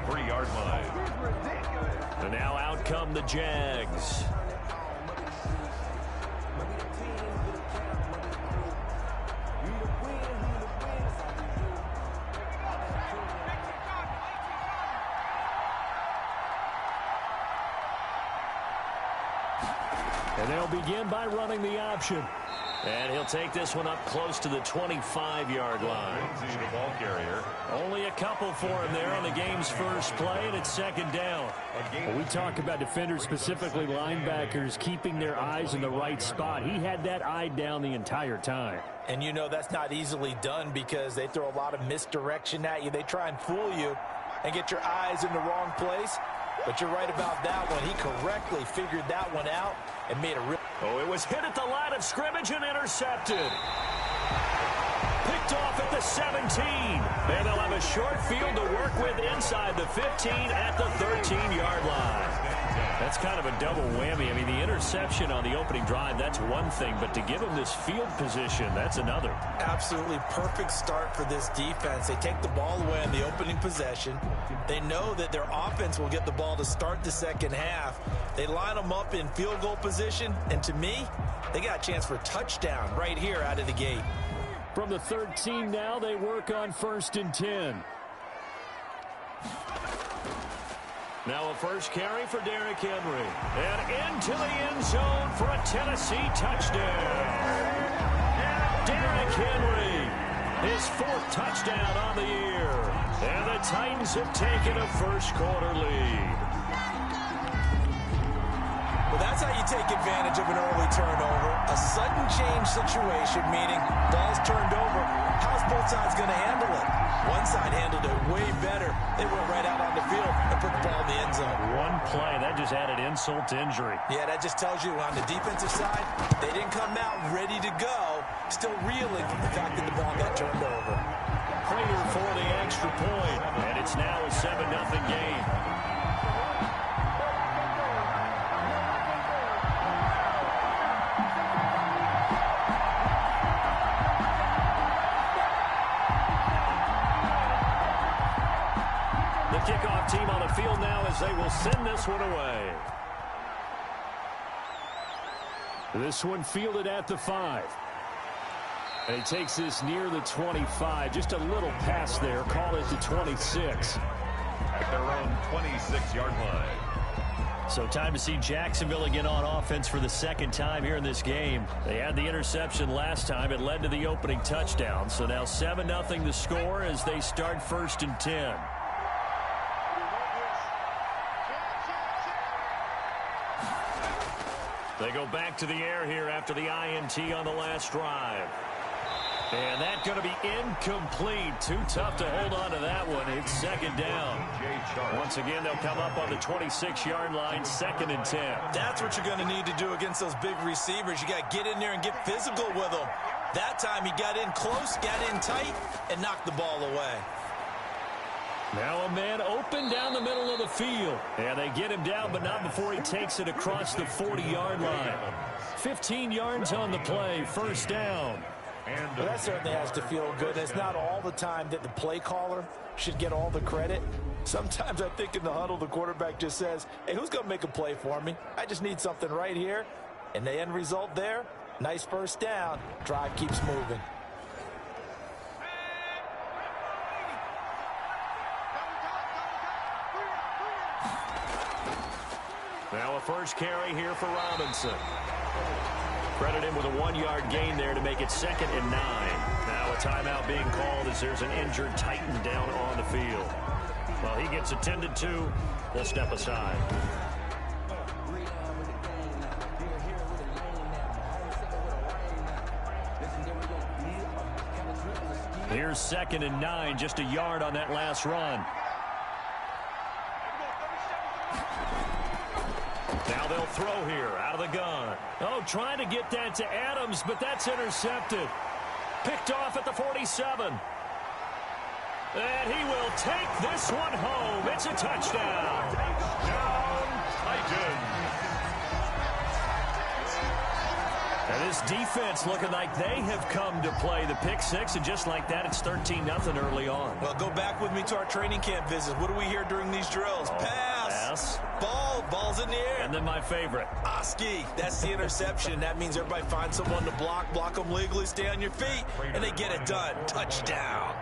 23-yard line. And now out come the Jags. And they'll begin by running the option. And he'll take this one up close to the 25-yard line. The ball carrier. Only a couple for him there on the game's first play, and it's second down. Well, we talk about defenders, specifically linebackers, keeping their eyes in the right spot. He had that eye down the entire time. And you know that's not easily done because they throw a lot of misdirection at you. They try and fool you and get your eyes in the wrong place. But you're right about that one. He correctly figured that one out and made a real... Oh, it was hit at the line of scrimmage and intercepted. Picked off at the 17. And they'll have a short field to work with inside the 15 at the 13-yard line. That's kind of a double whammy. I mean, the interception on the opening drive, that's one thing. But to give him this field position, that's another. Absolutely perfect start for this defense. They take the ball away in the opening possession. They know that their offense will get the ball to start the second half. They line them up in field goal position. And to me, they got a chance for a touchdown right here out of the gate. From the 13 now, they work on 1st and 10. Now a first carry for Derrick Henry. And into the end zone for a Tennessee touchdown. Derrick Henry, his 4th touchdown on the year. And the Titans have taken a first-quarter lead. Well, that's how you take advantage of an early turnover. A sudden change situation, meaning ball's turned over. How's both sides going to handle it? One side handled it way better. They went right out on the field and put the ball in the end zone. One play, that just added insult to injury. Yeah, that just tells you on the defensive side, they didn't come out ready to go, still reeling from the fact that the ball got turned over. Prater for the extra point, and it's now a 7-0 game. Kickoff team on the field now as they will send this one away. This one fielded at the 5. And he takes this near the 25. Just a little pass there. Call it the 26. At their own 26-yard line. So time to see Jacksonville again on offense for the second time here in this game. They had the interception last time. It led to the opening touchdown. So now 7-0 the score as they start 1st and 10. They go back to the air here after the INT on the last drive. And that's going to be incomplete. Too tough to hold on to that one. It's second down. Once again, they'll come up on the 26-yard line, 2nd and 10. That's what you're going to need to do against those big receivers. You got to get in there and get physical with them. That time he got in close, got in tight, and knocked the ball away. Now a man open down the middle of the field. And they get him down, but not before he takes it across the 40-yard line. 15 yards on the play, 1st down. Well, that certainly has to feel good. It's not all the time that the play caller should get all the credit. Sometimes I think in the huddle, the quarterback just says, hey, who's going to make a play for me? I just need something right here. And the end result there, nice 1st down. Drive keeps moving. Now a first carry here for Robinson. Credit him with a 1-yard gain there to make it 2nd and 9. Now a timeout being called as there's an injured Titan down on the field. Well, he gets attended to. We'll step aside. Here's 2nd and 9, just a yard on that last run. Now they'll throw here out of the gun. Oh, trying to get that to Adams, but that's intercepted. Picked off at the 47. And he will take this one home. It's a touchdown. Touchdown, Titans. And this defense looking like they have come to play. The pick six, and just like that, it's 13-0 early on. Well, go back with me to our training camp visit. What do we hear during these drills? Pass. Ball's in the air. And then my favorite. Oski, that's the interception. That means everybody finds someone to block them legally, stay on your feet, and they get it done. Touchdown.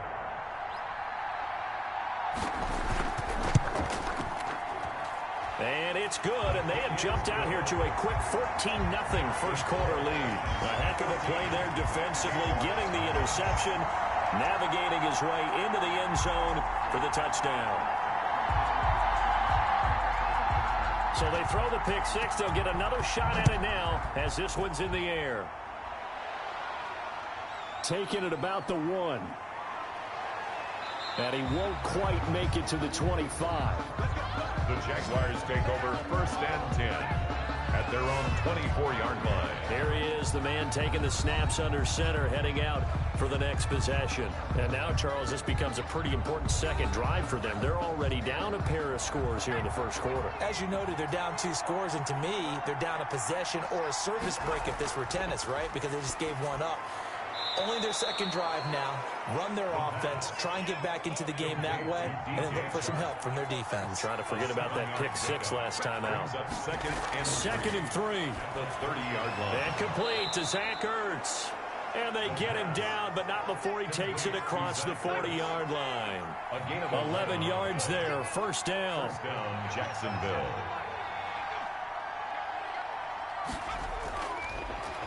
And it's good, and they have jumped out here to a quick 14-0 first quarter lead. A heck of a play there defensively, getting the interception, navigating his way into the end zone for the touchdown. So they throw the pick six. They'll get another shot at it now as this one's in the air. Taking it about the 1. And he won't quite make it to the 25. The Jaguars take over 1st and 10 at their own 24-yard line. Here he is, the man taking the snaps under center, heading out for the next possession. And now, Charles, this becomes a pretty important second drive for them. They're already down a pair of scores here in the first quarter. As you noted, they're down 2 scores, and to me, they're down a possession or a service break if this were tennis, right? Because they just gave one up. Only their second drive now. Run their offense, try and get back into the game that way, and then look for some help from their defense. Trying to forget about that pick six last time out. Second and 3. The 30-yard line. And complete to Zach Ertz. And they get him down, but not before he takes it across the 40-yard line. 11 yards there, first down. First down, Jacksonville.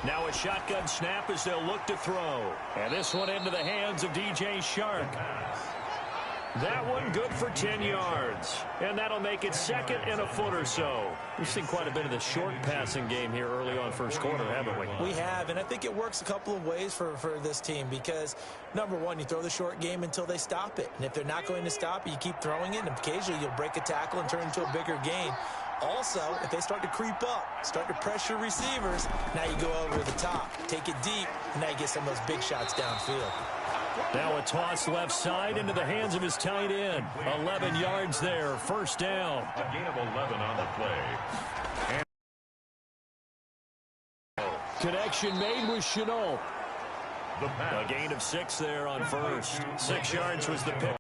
Now a shotgun snap as they'll look to throw. And this one into the hands of DJ Shark. That one good for 10 yards. And that'll make it second and a foot or so. We've seen quite a bit of the short passing game here early on first quarter, haven't we? We have, and I think it works a couple of ways for this team because, number one, you throw the short game until they stop it. And if they're not going to stop it, you keep throwing it, and occasionally you'll break a tackle and turn it into a bigger gain. Also, if they start to creep up, start to pressure receivers, now you go over the top, take it deep, and now you get some of those big shots downfield. Now a toss left side into the hands of his tight end. 11 yards there, first down. A gain of 11 on the play. And connection made with Chenault. the pass. A gain of 6 there on first. 6 yards was the pick.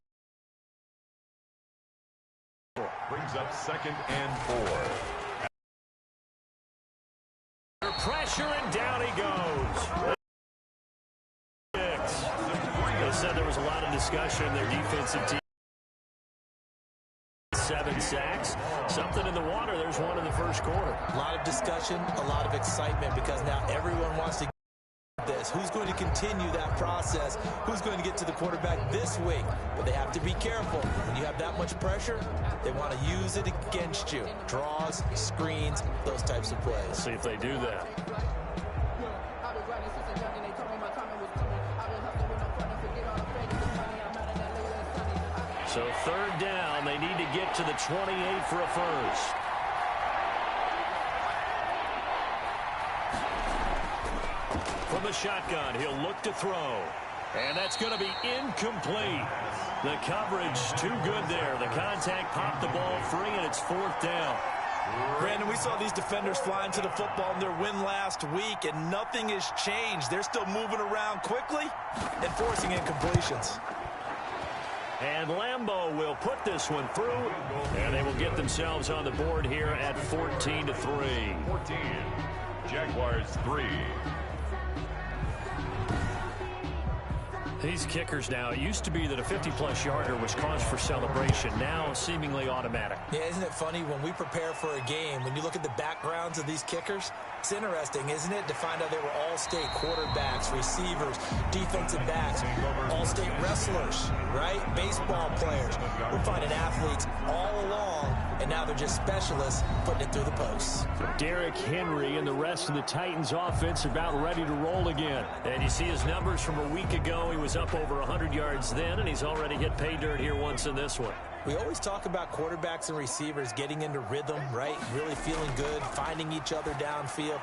Brings up 2nd and 4. Pressure, and down he goes. They said there was a lot of discussion in their defensive team. 7 sacks. Something in the water. There's one in the first quarter. A lot of discussion, a lot of excitement because now everyone wants to get this. Who's going to continue that process? Who's going to get to the quarterback this week? But they have to be careful. When you have that much pressure, they want to use it against you. Draws, screens, those types of plays. See if they do that. So 3rd down, they need to get to the 28 for a first. From the shotgun, he'll look to throw. And that's going to be incomplete. The coverage too good there. The contact popped the ball free, and it's 4th down. Brandon, we saw these defenders fly into the football in their win last week, and nothing has changed. They're still moving around quickly and forcing incompletions. And Lambeau will put this one through, and they will get themselves on the board here at 14-3. 14. Jaguars 3. These kickers now, it used to be that a 50-plus yarder was cause for celebration. Now seemingly automatic. Yeah, isn't it funny when we prepare for a game, when you look at the backgrounds of these kickers, it's interesting, isn't it, to find out they were all-state quarterbacks, receivers, defensive backs, all-state wrestlers, right? Baseball players. We're finding athletes all along, and now they're just specialists putting it through the posts. Derrick Henry and the rest of the Titans offense are about ready to roll again. And you see his numbers from a week ago. He was up over 100 yards then, and he's already hit pay dirt here once in this one. We always talk about quarterbacks and receivers getting into rhythm, right? Really feeling good, finding each other downfield.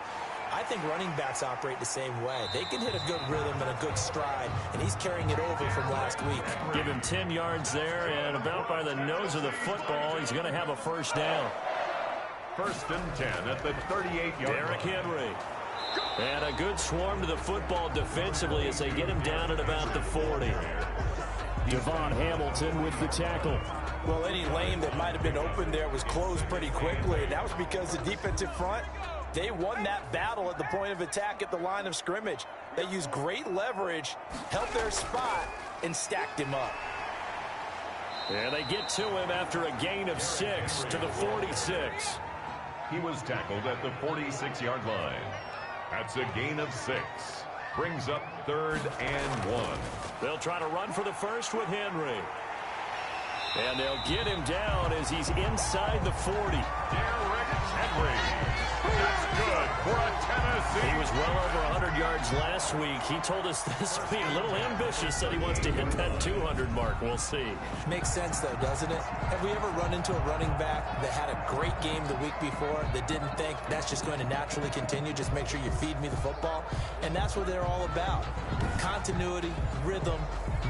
I think running backs operate the same way. They can hit a good rhythm and a good stride, and he's carrying it over from last week. Give him 10 yards there, and about by the nose of the football, he's going to have a first down. 1st and 10 at the 38-yard line. Derrick Henry. And a good swarm to the football defensively as they get him down at about the 40. Devon Hamilton with the tackle. Well, any lane that might have been open there was closed pretty quickly. And that was because the defensive front, they won that battle at the point of attack at the line of scrimmage. They used great leverage, held their spot, and stacked him up. And they get to him after a gain of 6 to the 46. He was tackled at the 46-yard line. That's a gain of 6. Brings up 3rd and 1. They'll try to run for the first with Henry. And they'll get him down as he's inside the 40. Derrick Henry. That's good for a Tennessee. He was well over 100 yards last week. He told us this week, a little ambitious, said he wants to hit that 200 mark. We'll see. Makes sense, though, doesn't it? Have we ever run into a running back that had a great game the week before that didn't think that's just going to naturally continue? Just make sure you feed me the football. And that's what they're all about. Continuity, rhythm,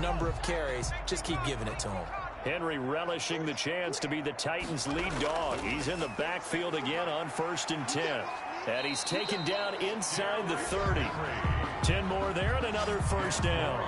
number of carries. Just keep giving it to him. Henry relishing the chance to be the Titans' lead dog. He's in the backfield again on 1st and 10. And he's taken down inside the 30. 10 more there and another first down.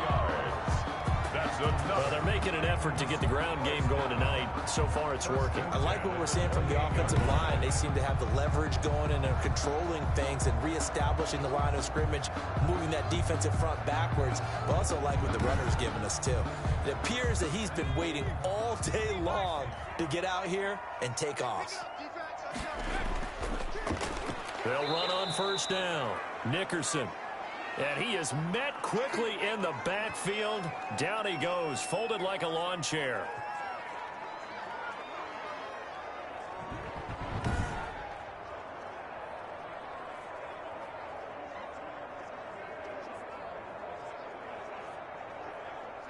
That's enough. Well, they're making an effort to get the ground game going tonight. So far, it's working. I like what we're seeing from the offensive line. They seem to have the leverage going and they're controlling things and reestablishing the line of scrimmage, moving that defensive front backwards. But also like what the runner's giving us, too. It appears that he's been waiting all day long to get out here and take off. They'll run on first down. Nickerson. And he is met quickly in the backfield. Down he goes, folded like a lawn chair.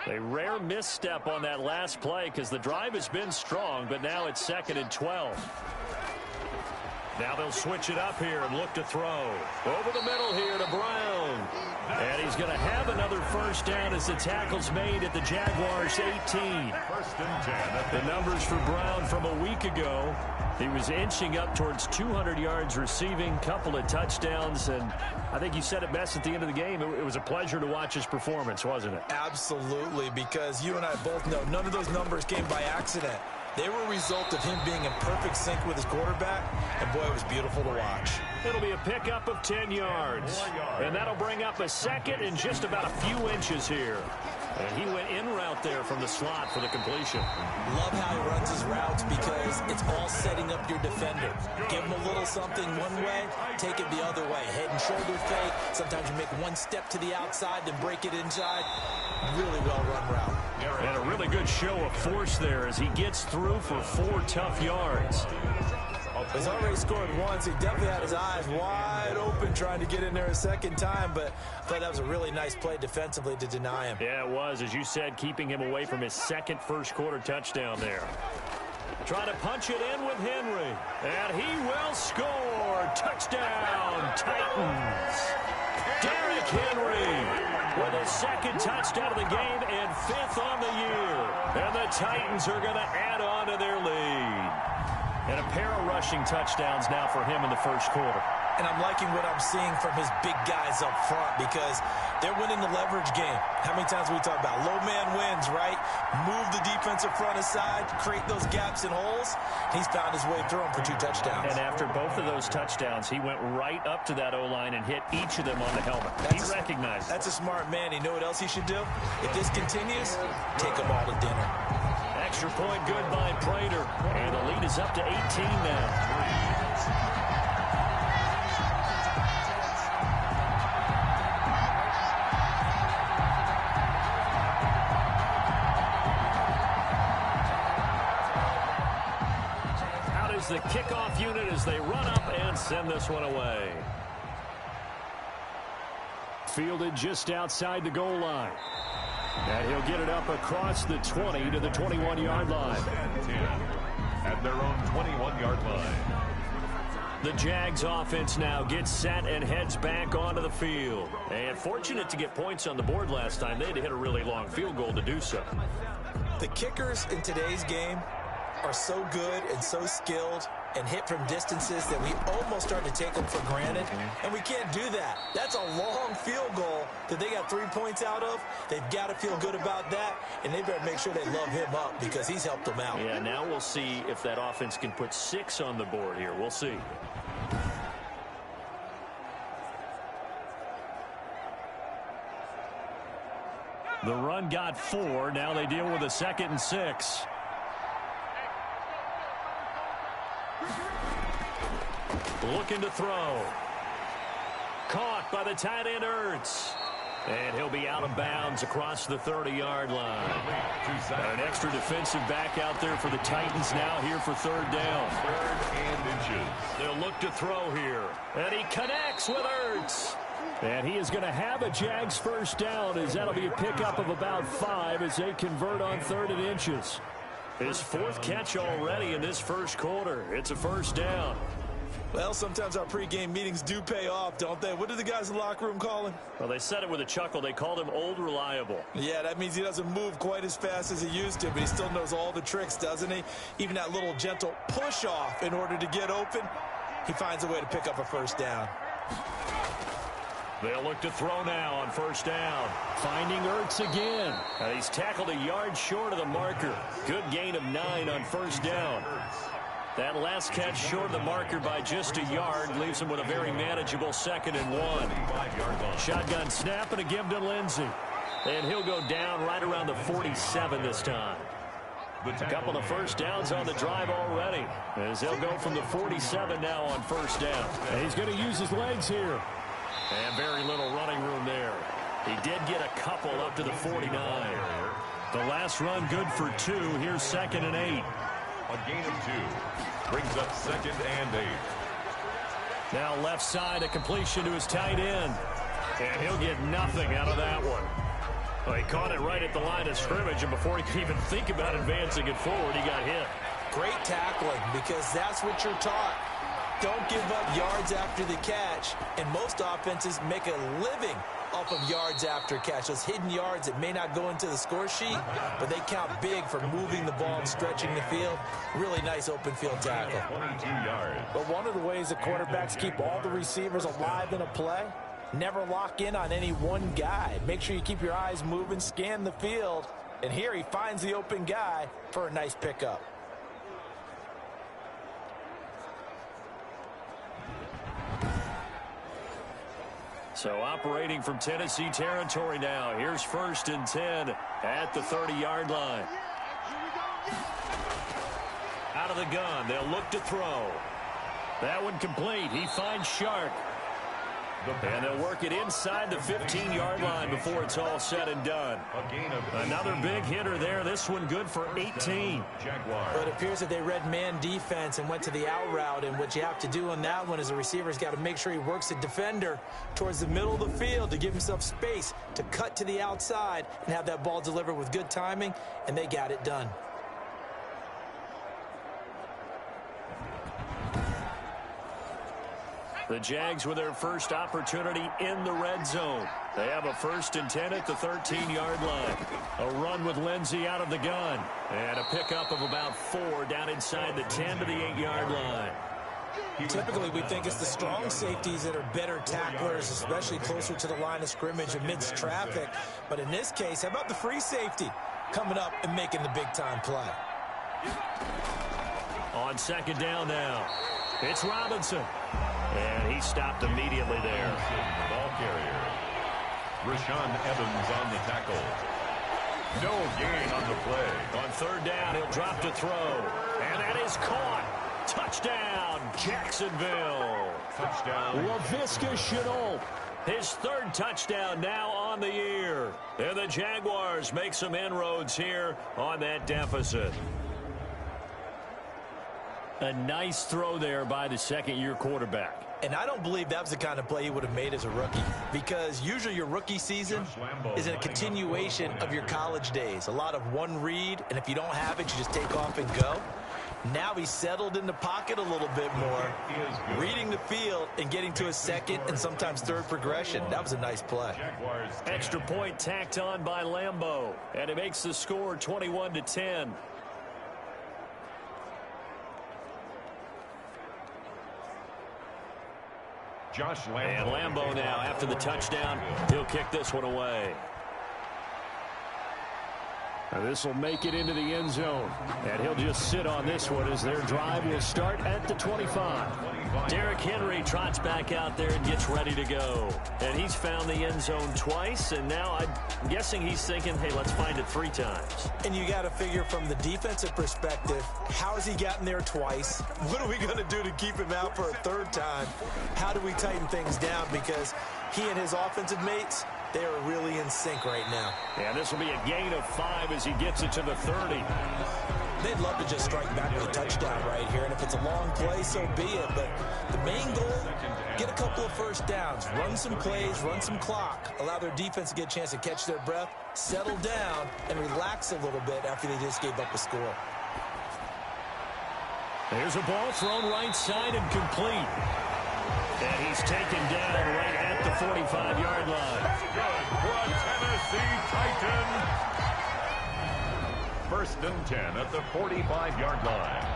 A rare misstep on that last play because the drive has been strong, but now it's 2nd and 12. Now they'll switch it up here and look to throw. Over the middle here to Brown. And he's going to have another first down as the tackle's made at the Jaguars 18. 1st and 10. The numbers for Brown from a week ago. He was inching up towards 200 yards receiving, couple of touchdowns, and I think you said it best at the end of the game. It was a pleasure to watch his performance, wasn't it? Absolutely, because you and I both know none of those numbers came by accident. They were a result of him being in perfect sync with his quarterback, and boy, it was beautiful to watch. It'll be a pickup of 10 yards, and that'll bring up a 2nd and just about a few inches here. And he went in route there from the slot for the completion. Love how he runs his routes because it's all setting up your defender. Give him a little something one way, take it the other way. Head and shoulder fake. Sometimes you make one step to the outside, then break it inside. Really well-run route. And a really good show of force there as he gets through for 4 tough yards. He's already scored once. He definitely had his eyes wide open trying to get in there a second time, but I thought that was a really nice play defensively to deny him. Yeah, it was, as you said, keeping him away from his 2nd first-quarter touchdown there. Trying to punch it in with Henry, and he will score. Touchdown, Titans. Derrick Henry with his 2nd touchdown of the game and 5th on the year. And the Titans are going to add on to their lead. And a pair of rushing touchdowns now for him in the first quarter. And I'm liking what I'm seeing from his big guys up front because they're winning the leverage game. How many times we talk about low man wins, right? Move the defensive front aside, create those gaps and holes. He's found his way through them for 2 touchdowns. And after both of those touchdowns, he went right up to that O-line and hit each of them on the helmet. He recognized it. That's a smart man. You know what else he should do? If this continues, take them all to dinner. Extra point good by Prater. And the lead is up to 18 now. Out is the kickoff unit as they run up and send this one away. Fielded just outside the goal line. And he'll get it up across the 20 to the 21-yard line. At their own 21-yard line. The Jags offense now gets set and heads back onto the field. And fortunate to get points on the board last time. They had to hit a really long field goal to do so. The kickers in today's game are so good and so skilled and hit from distances that we almost start to take them for granted, and we can't do that. That's a long field goal that they got 3 points out of. They've got to feel good about that, and they better make sure they love him up because he's helped them out. Yeah, now we'll see if that offense can put 6 on the board here. We'll see. The run got 4. Now they deal with a 2nd and 6. Looking to throw. Caught by the tight end, Ertz. And he'll be out of bounds across the 30-yard line. An extra defensive back out there for the Titans now here for 3rd down. 3rd and inches. They'll look to throw here. And he connects with Ertz. And he is going to have a Jags first down, as that'll be a pickup of about 5 as they convert on 3rd and inches. His 4th catch already in this first quarter. It's a first down. Well, sometimes our pregame meetings do pay off, don't they? What did the guys in the locker room call him? Well, they said it with a chuckle. They called him Old Reliable. Yeah, that means he doesn't move quite as fast as he used to, but he still knows all the tricks, doesn't he? Even that little gentle push-off in order to get open, he finds a way to pick up a first down. They'll look to throw now on first down. Finding Ertz again. He's tackled a yard short of the marker. Good gain of 9 on first down. That last catch short of the marker by just a yard leaves him with a very manageable 2nd and 1. Shotgun snap and a give to Lindsey. And he'll go down right around the 47 this time. A couple of first downs on the drive already, as they'll go from the 47 now on first down. And he's going to use his legs here. And very little running room there. He did get a couple up to the 49. The last run good for 2. Here's 2nd and 8. A gain of 2. Brings up 2nd and 8. Now left side, a completion to his tight end. And he'll get nothing out of that one. Well, he caught it right at the line of scrimmage, and before he could even think about advancing it forward, he got hit. Great tackling, because that's what you're taught. Don't give up yards after the catch, and most offenses make a living off of yards after catch. Those hidden yards that may not go into the score sheet, but they count big for moving the ball and stretching the field. Really nice open field tackle. 22 yards. But one of the ways that quarterbacks keep all the receivers alive in a play, never lock in on any one guy. Make sure you keep your eyes moving, scan the field, and here he finds the open guy for a nice pickup. So operating from Tennessee territory now. Here's 1st and 10 at the 30-yard line. Out of the gun. They'll look to throw. That one complete. He finds Shark. And they'll work it inside the 15-yard line before it's all said and done. Another big hitter there. This one good for 18. But it appears that they read man defense and went to the out route. And what you have to do on that one is the receiver's got to make sure he works the defender towards the middle of the field to give himself space to cut to the outside and have that ball delivered with good timing. And they got it done. The Jags with their first opportunity in the red zone. They have a 1st and 10 at the 13-yard line. A run with Lindsey out of the gun. And a pickup of about 4 down inside the 10 to the 8-yard line. Typically, we think it's the strong safeties that are better tacklers, especially closer to the line of scrimmage amidst traffic. But in this case, how about the free safety coming up and making the big-time play? On 2nd down now, it's Robinson. And he stopped immediately there. The ball carrier. Rashaan Evans on the tackle. No gain on the play. On 3rd down, he'll drop to throw. And that is caught. Touchdown, Jacksonville. Touchdown. Laviska Shenault. His 3rd touchdown now on the year. And the Jaguars make some inroads here on that deficit. A nice throw there by the 2nd-year quarterback. And I don't believe that was the kind of play he would have made as a rookie, because usually your rookie season is a continuation of your college days. A lot of one read, and if you don't have it, you just take off and go. Now he's settled in the pocket a little bit more, reading the field and getting to his 2nd and sometimes 3rd progression. That was a nice play. Extra point tacked on by Lambeau, and it makes the score 21-10. Josh Lambo. And Lambo now, after the touchdown, he'll kick this one away. This will make it into the end zone. And he'll just sit on this one as their drive will start at the 25. Derrick Henry trots back out there and gets ready to go. And he's found the end zone twice, and now I'm guessing he's thinking, hey, let's find it 3 times. And you got to figure from the defensive perspective, how has he gotten there twice? What are we going to do to keep him out for a 3rd time? How do we tighten things down? Because he and his offensive mates, they are really in sync right now. And this will be a gain of 5 as he gets it to the 30. They'd love to just strike back with a touchdown right here, and if it's a long play, so be it. But the main goal, get a couple of first downs, run some plays, run some clock, allow their defense to get a chance to catch their breath, settle down, and relax a little bit after they just gave up a score. There's a ball thrown right side and complete. And he's taken down right at the 45-yard line. Good for a Tennessee Titan. 1st and 10 at the 45-yard line.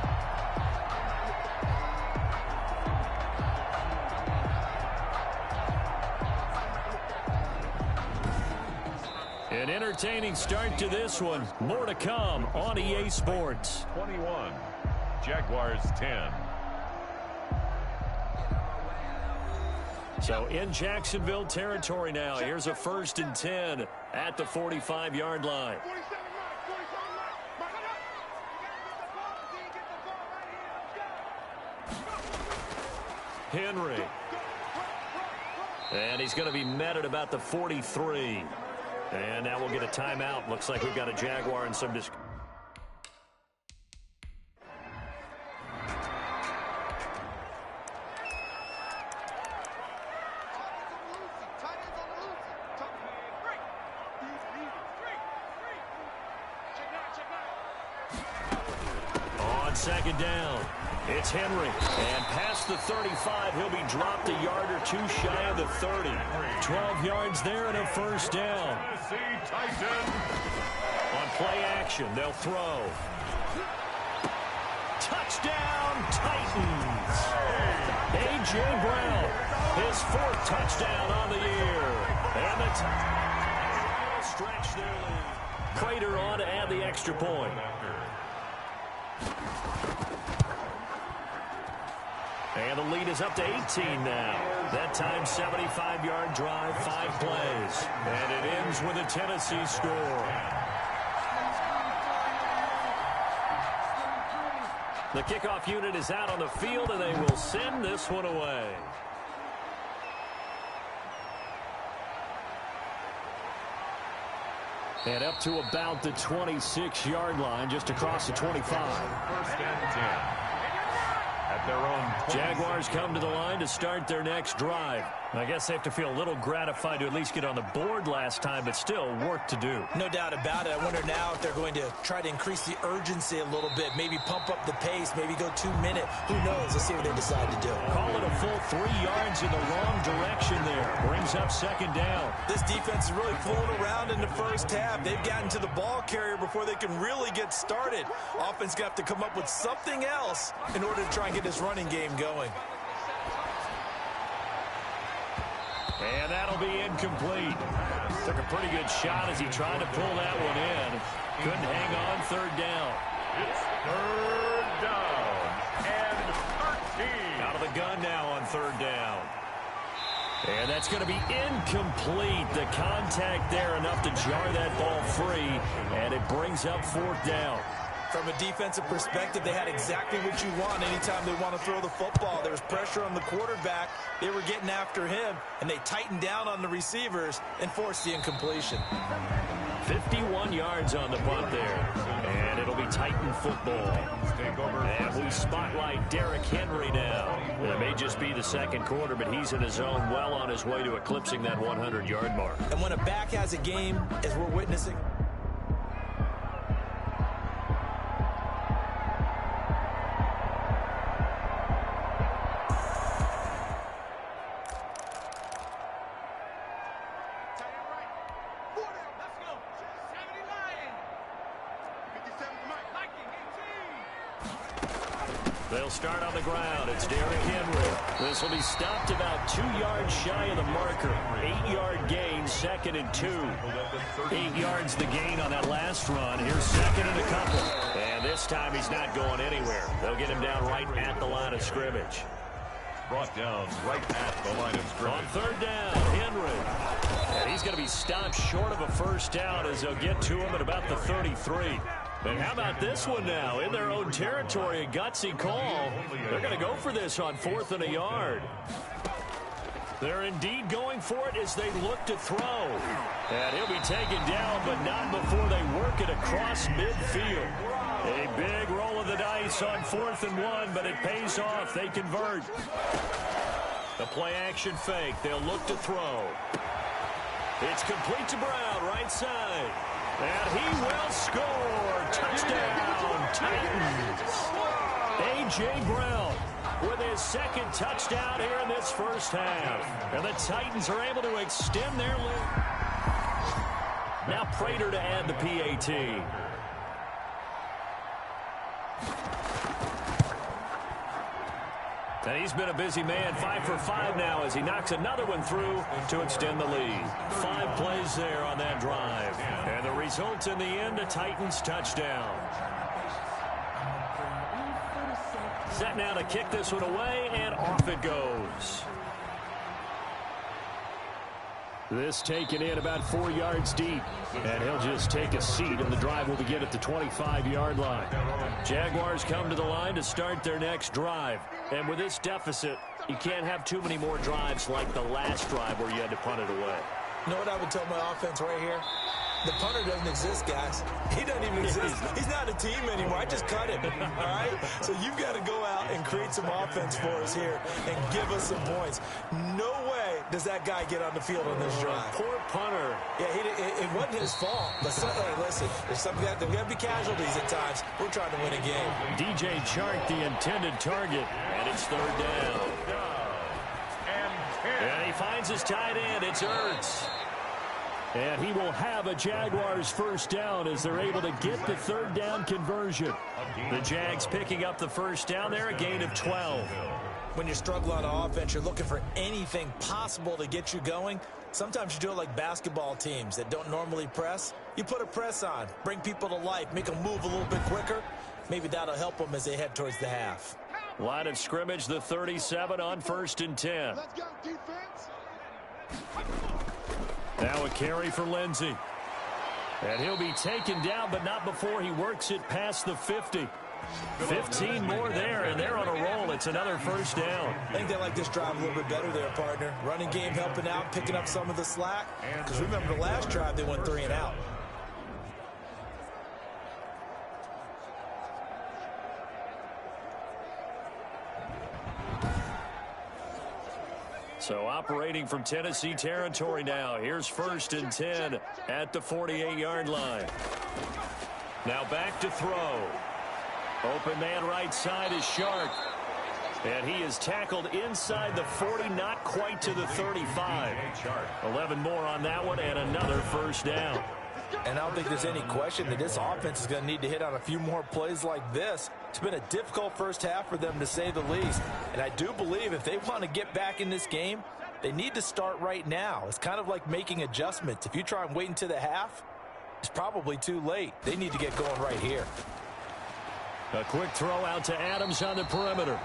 An entertaining start to this one. More to come on EA Sports. 21. Jaguars 10. So in Jacksonville territory now. Here's a 1st and 10 at the 45-yard line. Henry. And he's going to be met at about the 43. And now we'll get a timeout. Looks like we've got a Jaguar and some discussion. On 2nd down, it's Henry. And past the 35, he'll be dropped a yard or 2 shy of the 30. 12 yards there and a 1st down. On play action, they'll throw. Touchdown, Titans. A.J. Brown, his 4th touchdown on the year. And the Titans stretch their lead. Prater on to add the extra point. And the lead is up to 18 now. That time, 75-yard drive, 5 plays. And it ends with a Tennessee score. The kickoff unit is out on the field, and they will send this one away. And up to about the 26-yard line, just across the 25. 1st and 10. At their own. Jaguars come to the line to start their next drive. I guess they have to feel a little gratified to at least get on the board last time, but still work to do. No doubt about it. I wonder now if they're going to try to increase the urgency a little bit, maybe pump up the pace, maybe go 2-minute. Who knows? Let's see what they decide to do. Call it a full 3 yards in the wrong direction there. Brings up 2nd down. This defense is really fooling around in the 1st half. They've gotten to the ball carrier before they can really get started. Offense got to come up with something else in order to try and get this running game going. And that'll be incomplete. Took a pretty good shot as he tried to pull that one in. Couldn't hang on 3rd down. It's 3rd down and 13. Out of the gun now on 3rd down. And that's going to be incomplete. The contact there enough to jar that ball free. And it brings up 4th down. From a defensive perspective, they had exactly what you want anytime they want to throw the football. There was pressure on the quarterback. They were getting after him, and they tightened down on the receivers and forced the incompletion. 51 yards on the punt there. And it'll be Titan football. And we spotlight Derrick Henry now. It may just be the 2nd quarter, but he's in his zone, well on his way to eclipsing that 100-yard mark. And when a back has a game, as we're witnessing, They'll start on the ground. It's Derrick Henry. This will be stopped about 2 yards shy of the marker. 8-yard gain, 2nd and 2. 8 yards the gain on that last run. Here's 2nd and a couple. And this time he's not going anywhere. They'll get him down right at the line of scrimmage. Brought down right at the line of scrimmage. On 3rd down, Henry. And he's going to be stopped short of a first down as they'll get to him at about the 33. And how about this one now? In their own territory, a gutsy call. They're going to go for this on 4th and a yard. They're indeed going for it as they look to throw. And he'll be taken down, but not before they work it across midfield. A big roll of the dice on 4th and 1, but it pays off. They convert. The play action fake. They'll look to throw. It's complete to Brown, right side. And he will score. Touchdown, Titans. A.J. Brown with his 2nd touchdown here in this first half. And the Titans are able to extend their lead. Now Prater to add the PAT. And he's been a busy man, 5 for 5 now as he knocks another one through to extend the lead. 5 plays there on that drive. And the result in the end, a Titans touchdown. Set now to kick this one away, and off it goes. This taken in about 4 yards deep. And he'll just take a seat, and the drive will begin at the 25-yard line. Jaguars come to the line to start their next drive. And with this deficit, you can't have too many more drives like the last drive where you had to punt it away. You know what I would tell my offense right here? The punter doesn't exist, guys. He doesn't even exist. He's not a team anymore. I just cut him, all right? So you've got to go out and create some offense for us here and give us some points. No way does that guy get on the field on this drive. Poor punter. Yeah, it wasn't his fault. But hey, listen, there's got to be casualties at times. We're trying to win a game. DJ Chark, the intended target, and it's 3rd down. And he finds his tight end. It's Ertz. And he will have a Jaguars first down as they're able to get the 3rd down conversion. The Jags picking up the first down there, a gain of 12. When you struggle on offense, you're looking for anything possible to get you going. Sometimes you do it like basketball teams that don't normally press. You put a press on, bring people to life, make them move a little bit quicker. Maybe that'll help them as they head towards the half. Line of scrimmage, the 37 on 1st and 10. Let's go, defense. Now a carry for Lindsey. And he'll be taken down, but not before he works it past the 50. 15 more there, and they're on a roll. It's another first down. I think they like this drive a little bit better there, partner. Running game helping out, picking up some of the slack. Because remember the last drive, they went 3 and out. So operating from Tennessee territory now. Here's 1st and 10 at the 48-yard line. Now back to throw. Open man right side is Shark. And he is tackled inside the 40, not quite to the 35. 11 more on that one, and another first down. And I don't think there's any question that this offense is going to need to hit on a few more plays like this. It's been a difficult first half for them, to say the least. And I do believe if they want to get back in this game, they need to start right now. It's kind of like making adjustments. If you try and wait until the half, it's probably too late. They need to get going right here. A quick throw out to Adams on the perimeter.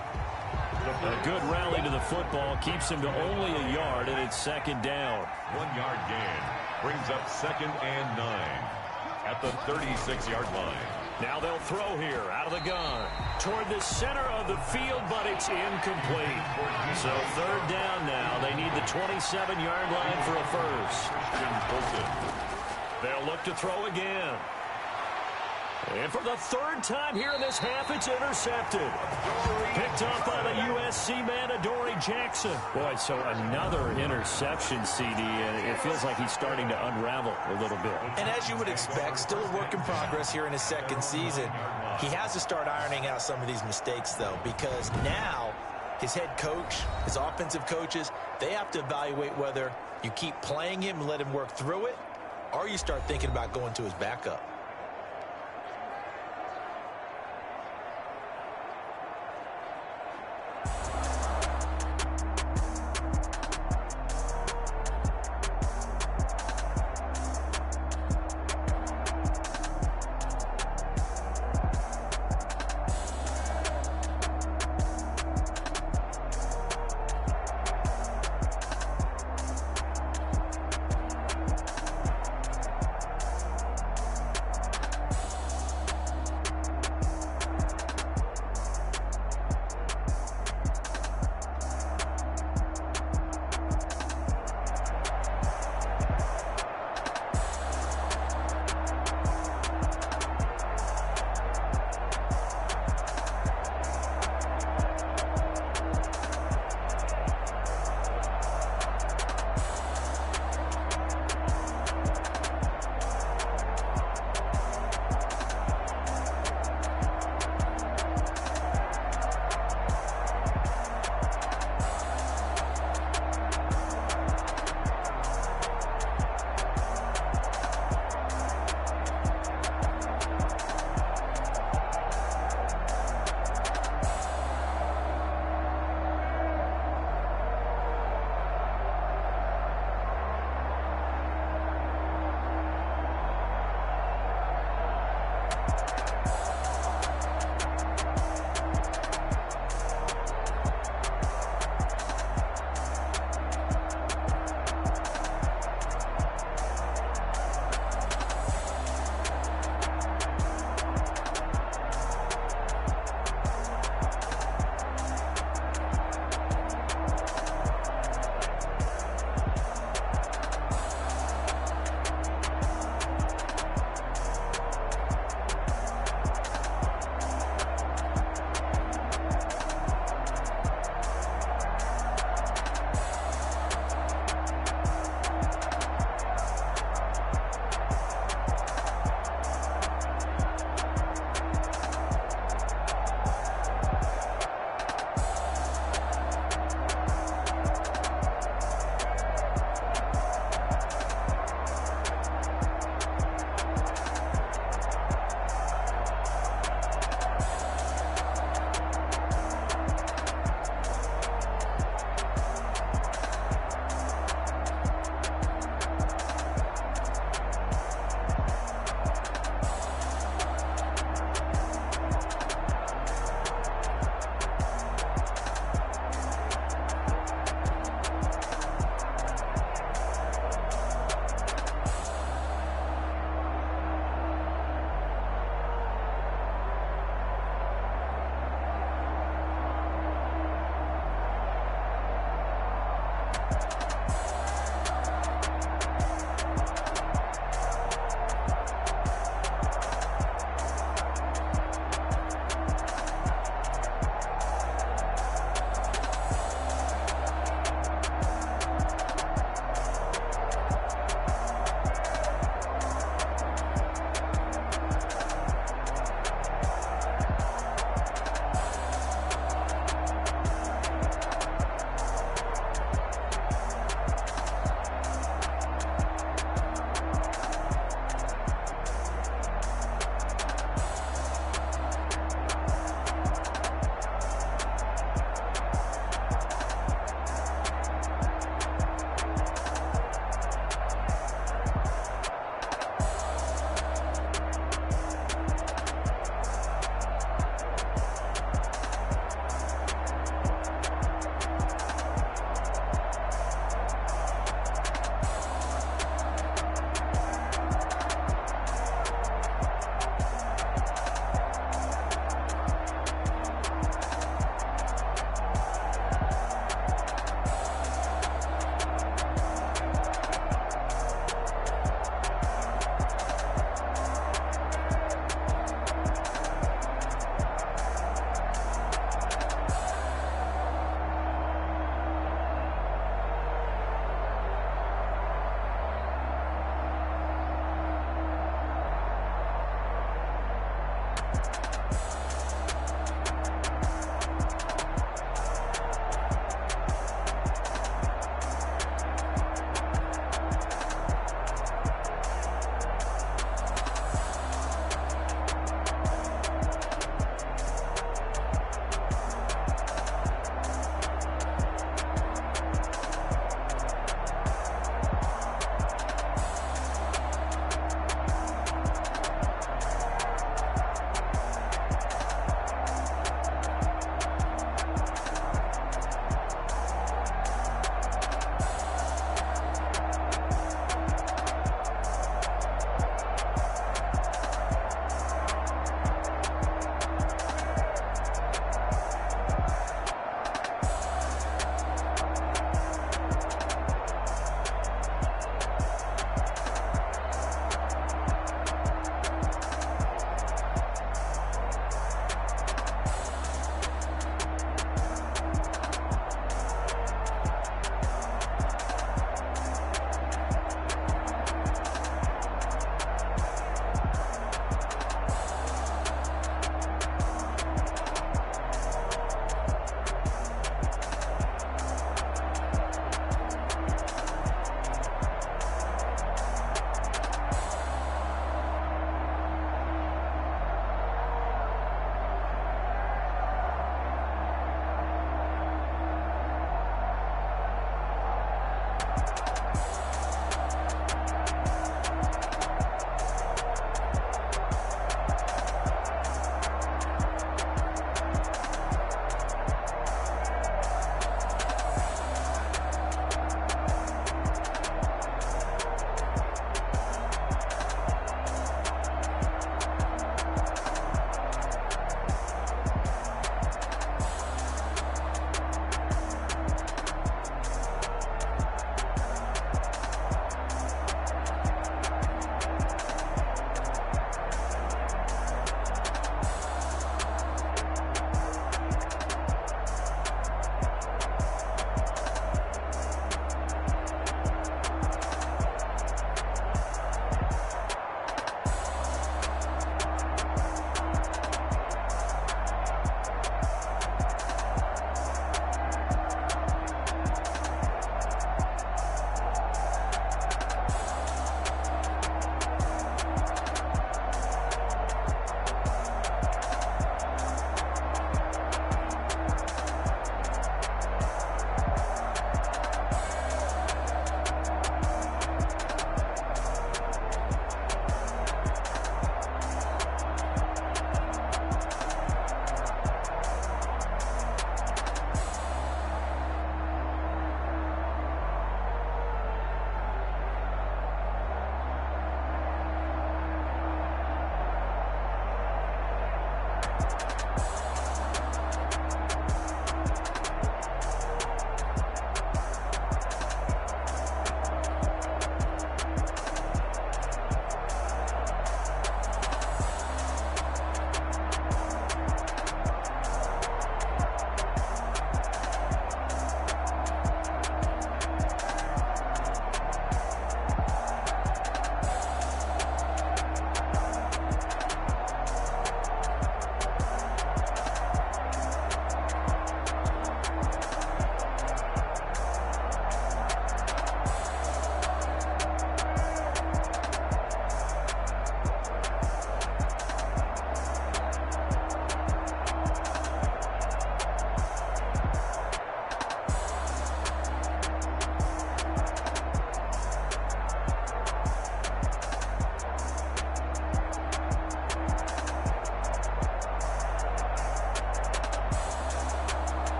A good rally to the football keeps him to only a yard, and it's 2nd down. 1 yard gain brings up 2nd and 9 at the 36-yard line. Now they'll throw here out of the gun toward the center of the field, but it's incomplete. So 3rd down now. They need the 27-yard line for a first. They'll look to throw again. And for the 3rd time here in this half, it's intercepted. Picked off by the USC man, Adoree Jackson. Boy, so another interception, CD, and it feels like he's starting to unravel a little bit. And as you would expect, still a work in progress here in his 2nd season. He has to start ironing out some of these mistakes, though, because now his head coach, his offensive coaches, they have to evaluate whether you keep playing him and let him work through it, or you start thinking about going to his backup.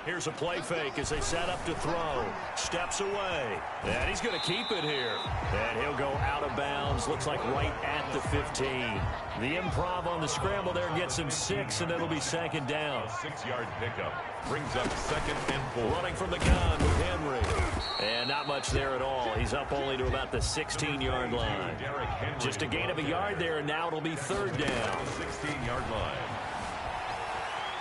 Here's a play fake as they set up to throw. Steps away. And he's going to keep it here. And he'll go out of bounds. Looks like right at the 15. The improv on the scramble there gets him 6, and it'll be second down. 6-yard pickup brings up 2nd and 4. Running from the gun with Henry. And not much there at all. He's up only to about the 16-yard line. Just a gain of a yard there, and now it'll be 3rd down. 16-yard line.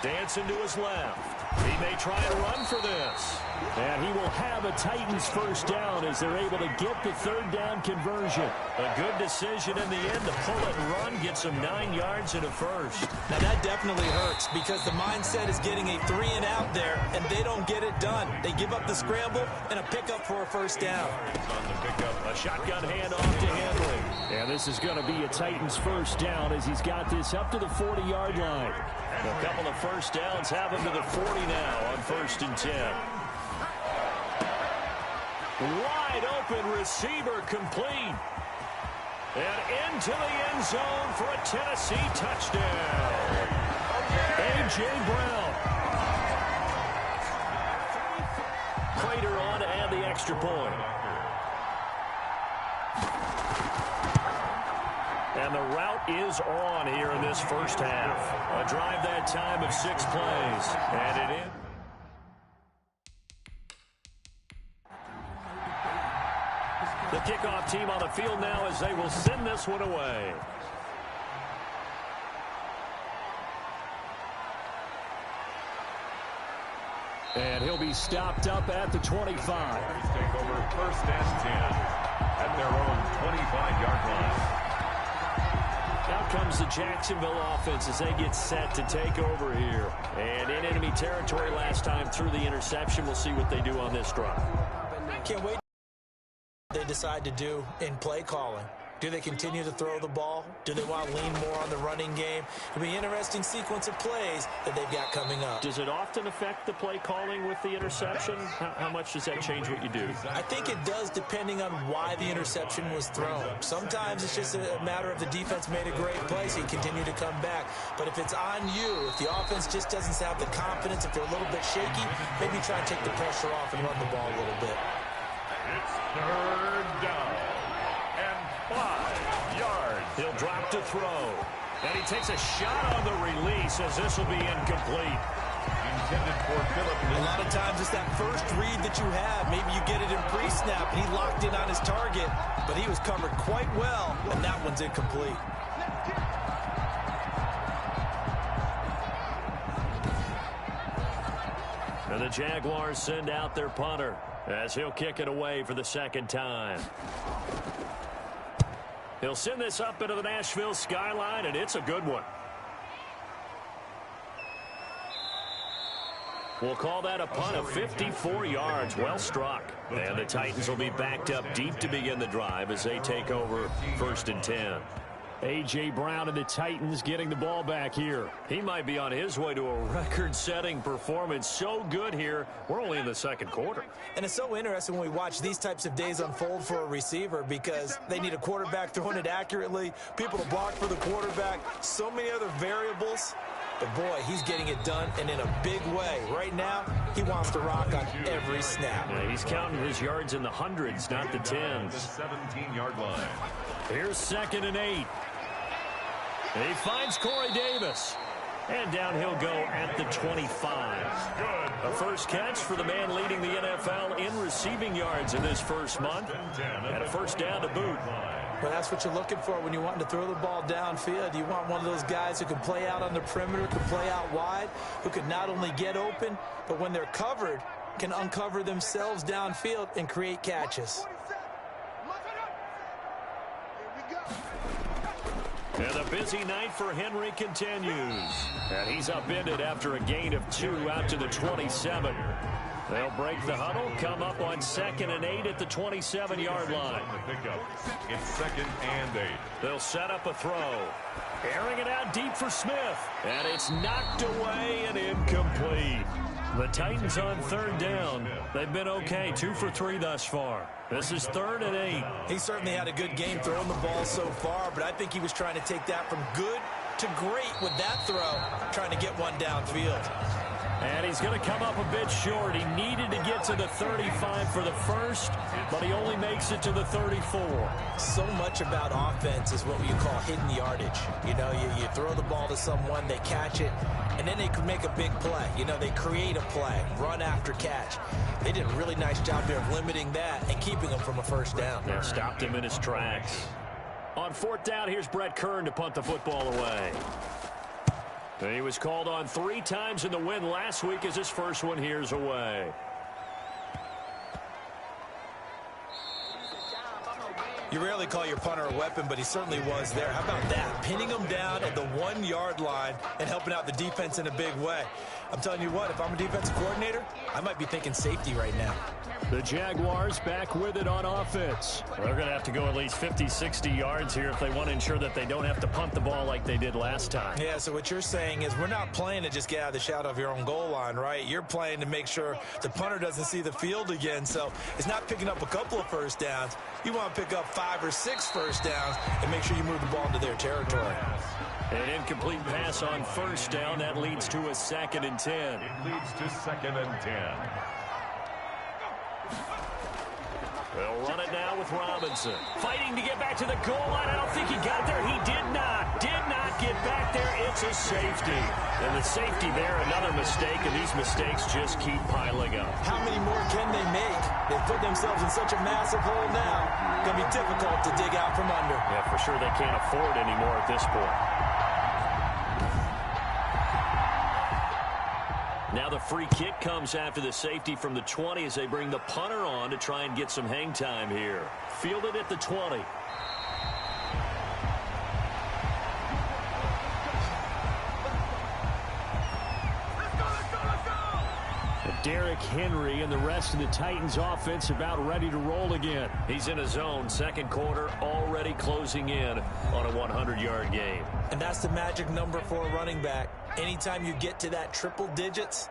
Dancing to his left. He may try and run for this. And he will have a Titans first down as they're able to get the third down conversion. A good decision in the end to pull it and run, get some 9 yards and a first. Now that definitely hurts because the mindset is getting a 3 and out there, and they don't get it done. They give up the scramble and a pickup for a first down. On the pickup, a shotgun handoff to Henry. And this is going to be a Titans first down as he's got this up to the 40-yard line. A couple of first downs have him to the 40 now on 1st and 10. Wide open receiver complete. And into the end zone for a Tennessee touchdown. A.J. Brown. Prater on to add the extra point. And the route is on here in this first half. A drive that time of 6 plays. And it is. The kickoff team on the field now as they will send this one away. And he'll be stopped up at the 25. Take over 1st and 10 at their own 25-yard line. Out comes the Jacksonville offense as they get set to take over here. And in enemy territory last time through the interception. We'll see what they do on this drive. Can't wait. They decide to do in play calling. Do they continue to throw the ball? Do they want to lean more on the running game? It'll be an interesting sequence of plays that they've got coming up. Does it often affect the play calling with the interception? How much does that change what you do? I think it does depending on why the interception was thrown. Sometimes it's just a matter of the defense made a great play, so you continue to come back. But if it's on you, if the offense just doesn't have the confidence, if they're a little bit shaky, maybe try and take the pressure off and run the ball a little bit. It's 3rd down and 5 yards. He'll drop to throw. And he takes a shot on the release as this will be incomplete. Intended for Phillip. A lot of times it's that first read that you have. Maybe you get it in pre-snap, and he locked in on his target, but he was covered quite well, and that one's incomplete. And the Jaguars send out their punter as he'll kick it away for the 2nd time. He'll send this up into the Nashville skyline, and it's a good one. We'll call that a punt of 54 yards. Well struck. And the Titans will be backed up deep to begin the drive as they take over 1st and 10. A.J. Brown and the Titans getting the ball back here. He might be on his way to a record-setting performance. So good here. We're only in the 2nd quarter. And it's so interesting when we watch these types of days unfold for a receiver because they need a quarterback throwing it accurately, people to block for the quarterback, so many other variables. But, boy, he's getting it done, and in a big way. Right now, he wants to rock on every snap. Yeah, he's counting his yards in the hundreds, not the tens. The 17-yard line. Here's 2nd and 8. He finds Corey Davis. And down he'll go at the 25. A first catch for the man leading the NFL in receiving yards in this first month. And a first down to boot. Well, that's what you're looking for when you want to throw the ball downfield. You want one of those guys who can play out on the perimeter, can play out wide, who can not only get open, but when they're covered, can uncover themselves downfield and create catches. And the busy night for Henry continues. And he's upended after a gain of 2 out to the 27. They'll break the huddle, come up on 2nd and 8 at the 27-yard line. It's 2nd and 8. They'll set up a throw. Airing it out deep for Smith. And it's knocked away and incomplete. The Titans on 3rd down. They've been okay, 2 for 3 thus far. This is 3rd and 8. He certainly had a good game throwing the ball so far, but I think he was trying to take that from good to great with that throw, trying to get one downfield. And he's going to come up a bit short. He needed to get to the 35 for the first, but he only makes it to the 34. So much about offense is what you call hidden yardage. You know, you throw the ball to someone, they catch it, and then they can make a big play. You know, they create a play, run after catch. They did a really nice job there of limiting that and keeping him from a first down. Yeah, stopped him in his tracks. On 4th down, here's Brett Kern to punt the football away. And he was called on 3 times in the win last week as his first one here's away. You rarely call your punter a weapon, but he certainly was there. How about that? Pinning him down at the 1-yard line and helping out the defense in a big way. I'm telling you what, if I'm a defensive coordinator, I might be thinking safety right now. The Jaguars back with it on offense. They're going to have to go at least 50, 60 yards here if they want to ensure that they don't have to punt the ball like they did last time. Yeah, so what you're saying is we're not playing to just get out of the shadow of your own goal line, right? You're playing to make sure the punter doesn't see the field again. So it's not picking up a couple of first downs. You want to pick up 5 or 6 first downs and make sure you move the ball into their territory. An incomplete pass on first down. That leads to a 2nd and 10. It leads to 2nd and 10. They'll run it now with Robinson. Fighting to get back to the goal line. I don't think he got there. He did not get back there. It's a safety. And the safety there, another mistake, and these mistakes just keep piling up. How many more can they make? They've put themselves in such a massive hole now. Going to be difficult to dig out from under. Yeah, for sure they can't afford anymore at this point. Now the free kick comes after the safety from the 20 as they bring the punter on to try and get some hang time here. Fielded at the 20. Derrick Henry and the rest of the Titans offense about ready to roll again. He's in his zone, second quarter, already closing in on a 100-yard game. And that's the magic number for a running back. Anytime you get to that triple digits,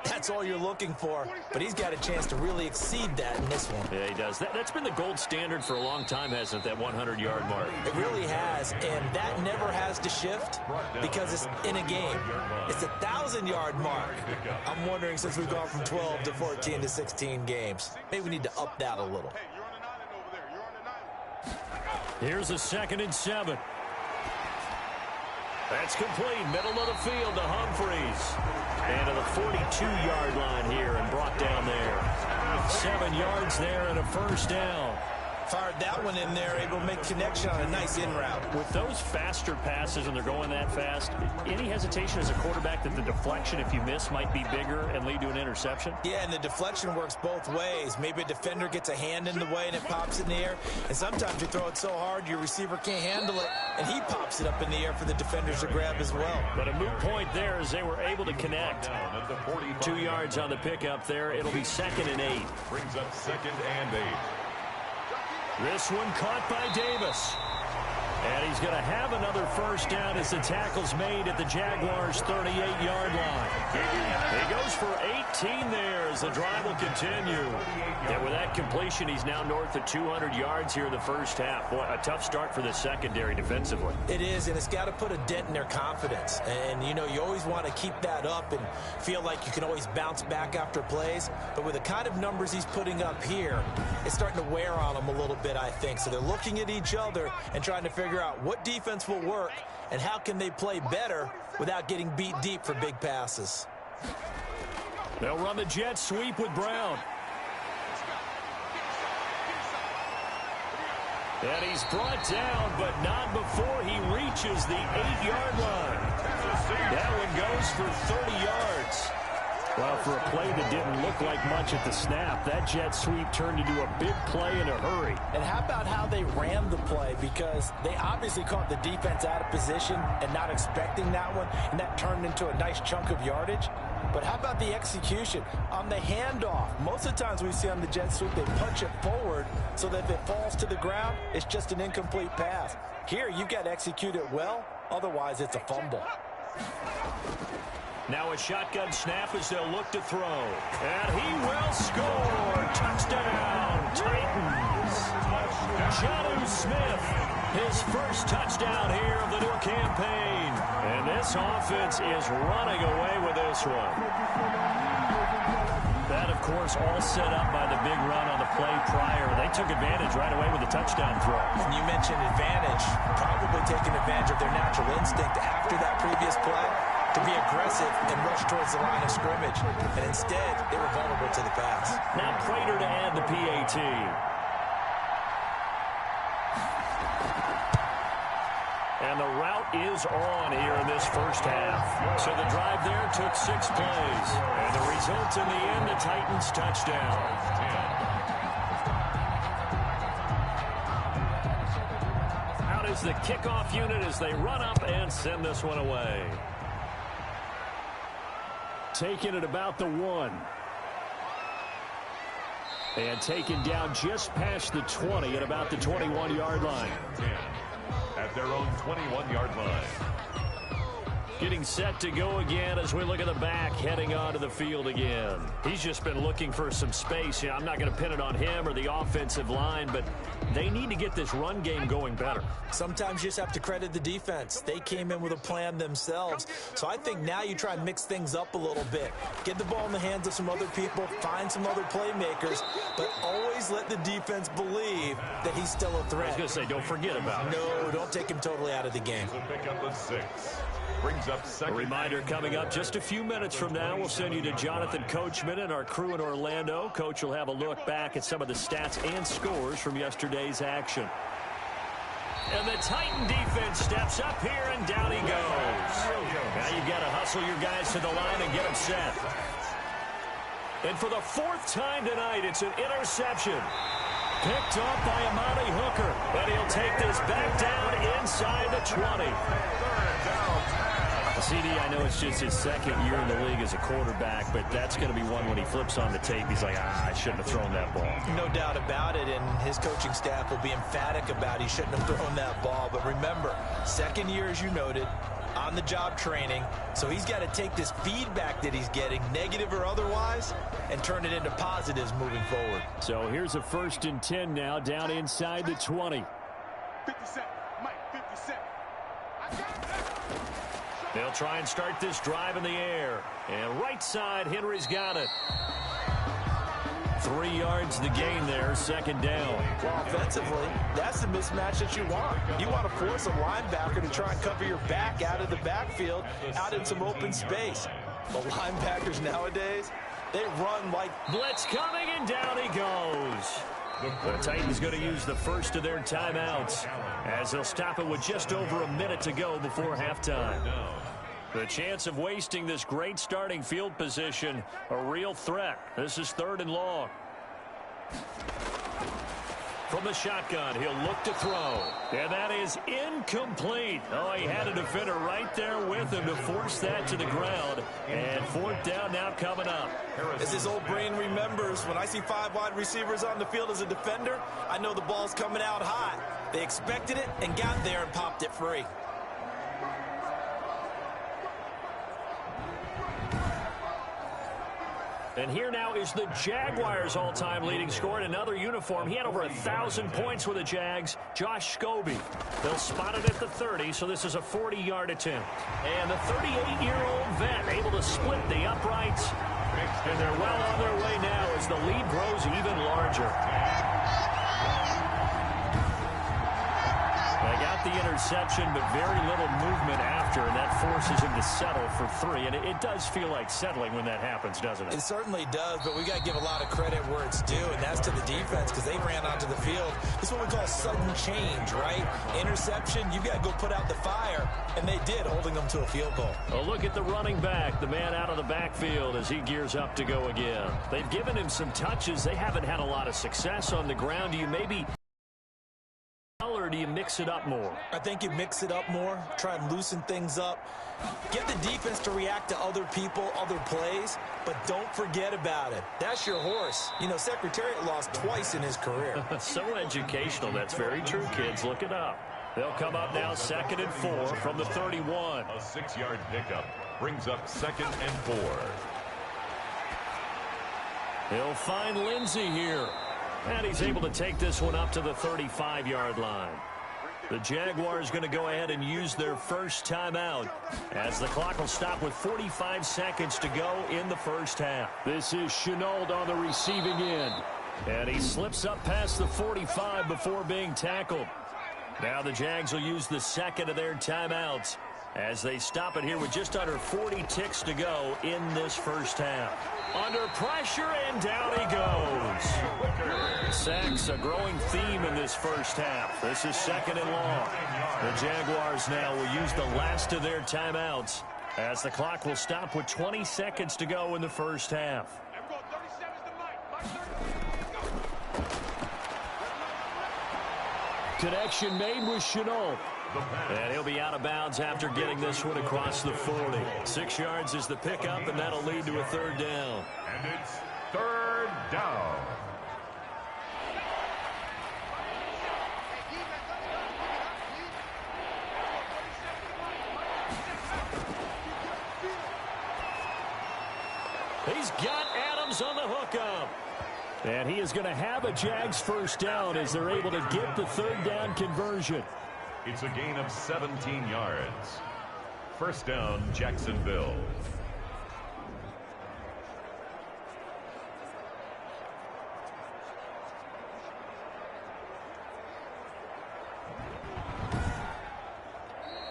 that's all you're looking for. But he's got a chance to really exceed that in this one. Yeah, he does. That's been the gold standard for a long time, hasn't it, that 100-yard mark? It really has, and that never has to shift because it's in a game. It's a 1,000-yard mark. I'm wondering, since we've gone from 12 to 14 to 16 games, maybe we need to up that a little. Here's a 2nd and 7. That's complete. Middle of the field to Humphreys. And to the 42-yard line here and brought down there. 7 yards there and a first down. Fired that one in there, able to make connection on a nice in route. With those faster passes and they're going that fast, any hesitation as a quarterback that the deflection, if you miss, might be bigger and lead to an interception? Yeah, and the deflection works both ways. Maybe a defender gets a hand in the way and it pops in the air. And sometimes you throw it so hard your receiver can't handle it, and he pops it up in the air for the defenders to grab as well. But a moot point there as they were able to connect. 2 yards on the pickup there. It'll be 2nd and 8. Brings up 2nd and 8. This one caught by Davis. And he's going to have another first down as the tackle's made at the Jaguars' 38-yard line. He goes for 18 there as the drive will continue. And with that completion, he's now north of 200 yards here in the first half. Boy, a tough start for the secondary defensively. It is, and it's got to put a dent in their confidence. And, you know, you always want to keep that up and feel like you can always bounce back after plays. But with the kind of numbers he's putting up here, it's starting to wear on them a little bit, I think. So they're looking at each other and trying to figure out what defense will work and how can they play better without getting beat deep for big passes. They'll run the jet sweep with Brown. And he's brought down, but not before he reaches the 8-yard line. That one goes for 30 yards. Well, for a play that didn't look like much at the snap, that jet sweep turned into a big play in a hurry. And how about how they ran the play? Because they obviously caught the defense out of position and not expecting that one, and that turned into a nice chunk of yardage. But how about the execution? On the handoff, most of the times we see on the jet sweep, they punch it forward so that if it falls to the ground, it's just an incomplete pass. Here, you've got to execute it well, otherwise it's a fumble. Now a shotgun snap as they'll look to throw. And he will score. Touchdown, Titans. Jonnu Smith, his first touchdown here of the new campaign. And this offense is running away with this one. That, of course, all set up by the big run on the play prior. They took advantage right away with the touchdown throw. And you mentioned advantage, probably taking advantage of their natural instinct after that previous play to be aggressive and rush towards the line of scrimmage. And instead, they were vulnerable to the pass. Now Prater to add the PAT. And the route is on here in this first half. So the drive there took 6 plays. And the result in the end, the Titans touchdown. Out is the kickoff unit as they run up and send this one away. Taking it about the 1. And taken down just past the 20 at about the 21-yard line. At their own 21-yard line. Getting set to go again as we look at the back heading onto the field again. He's just been looking for some space. I'm not going to pin it on him or the offensive line, but they need to get this run game going better. Sometimes you just have to credit the defense. They came in with a plan themselves. So I think now you try and mix things up a little bit. Get the ball in the hands of some other people, find some other playmakers, but always let the defense believe that he's still a threat. I was going to say, don't forget about it. No, don't take him totally out of the game. So pick up the 6. Brings up second. A reminder coming up just a few minutes from now. We'll send you to Jonathan Coachman and our crew in Orlando. Coach will have a look back at some of the stats and scores from yesterday's action. And the Titan defense steps up here, and down he goes. Now you've got to hustle your guys to the line and get them set. And for the 4th time tonight, it's an interception. Picked off by Amani Hooker. And he'll take this back down inside the 20. CD, I know it's just his 2nd year in the league as a quarterback, but that's going to be one when he flips on the tape. He's like, I shouldn't have thrown that ball. No doubt about it, and his coaching staff will be emphatic about he shouldn't have thrown that ball. But remember, 2nd year, as you noted, on-the-job training, so he's got to take this feedback that he's getting, negative or otherwise, and turn it into positives moving forward. So here's a 1st and 10 now, down inside the 20. 57, Mike, 57. I got that. They'll try and start this drive in the air. And right side, Henry's got it. 3 yards the gain there, 2nd down. Well, offensively, that's the mismatch that you want. You want to force a linebacker to try and cover your back out of the backfield, out in some open space. The linebackers nowadays, they run like... Blitz coming, and down he goes. The Titans going to use the first of their timeouts as they'll stop it with just over a minute to go before halftime. The chance of wasting this great starting field position, a real threat. This is 3rd and long. From the shotgun, he'll look to throw. And that is incomplete. Oh, he had a defender right there with him to force that to the ground. And 4th down now coming up. As his old brain remembers, when I see 5 wide receivers on the field as a defender, I know the ball's coming out hot. They expected it and got there and popped it free. And here now is the Jaguars' all-time leading scorer in another uniform. He had over 1,000 points with the Jags, Josh Scobie. They'll spot it at the 30, so this is a 40-yard attempt. And the 38-year-old vet able to split the uprights. And they're well on their way now as the lead grows even larger. They got the interception, but very little movement after, and that forces him to settle for 3. And it does feel like settling when that happens, doesn't it? It certainly does, but we got to give a lot of credit where it's due, and that's to the defense because they ran onto the field. This is what we call sudden change, right? Interception, you got to go put out the fire, and they did, holding them to a field goal. A look at the running back, the man out of the backfield as he gears up to go again. They've given him some touches. They haven't had a lot of success on the ground. Do you maybe... or do you mix it up more? I think you mix it up more, try and loosen things up. Get the defense to react to other people, other plays, but don't forget about it. That's your horse. You know, Secretariat lost twice in his career. So educational. That's very true, kids. Look it up. They'll come up now 2nd and 4 from the 31. A 6-yard pickup brings up 2nd and 4. He'll find Lindsey here. And he's able to take this one up to the 35-yard line. The Jaguars going to go ahead and use their first timeout as the clock will stop with 45 seconds to go in the first half. This is Chenault on the receiving end. And he slips up past the 45 before being tackled. Now the Jags will use the 2nd of their timeouts as they stop it here with just under 40 ticks to go in this first half. Under pressure, and down he goes. Sacks, a growing theme in this first half. This is 2nd and long. The Jaguars now will use the last of their timeouts as the clock will stop with 20 seconds to go in the first half. Connection made with Chenault. And he'll be out of bounds after getting this one across the 40. 6 yards is the pickup, and that'll lead to a 3rd down. And it's 3rd down. He's got Adams on the hookup. And he is going to have a Jags first down as they're able to get the 3rd down conversion. It's a gain of 17 yards. First down, Jacksonville.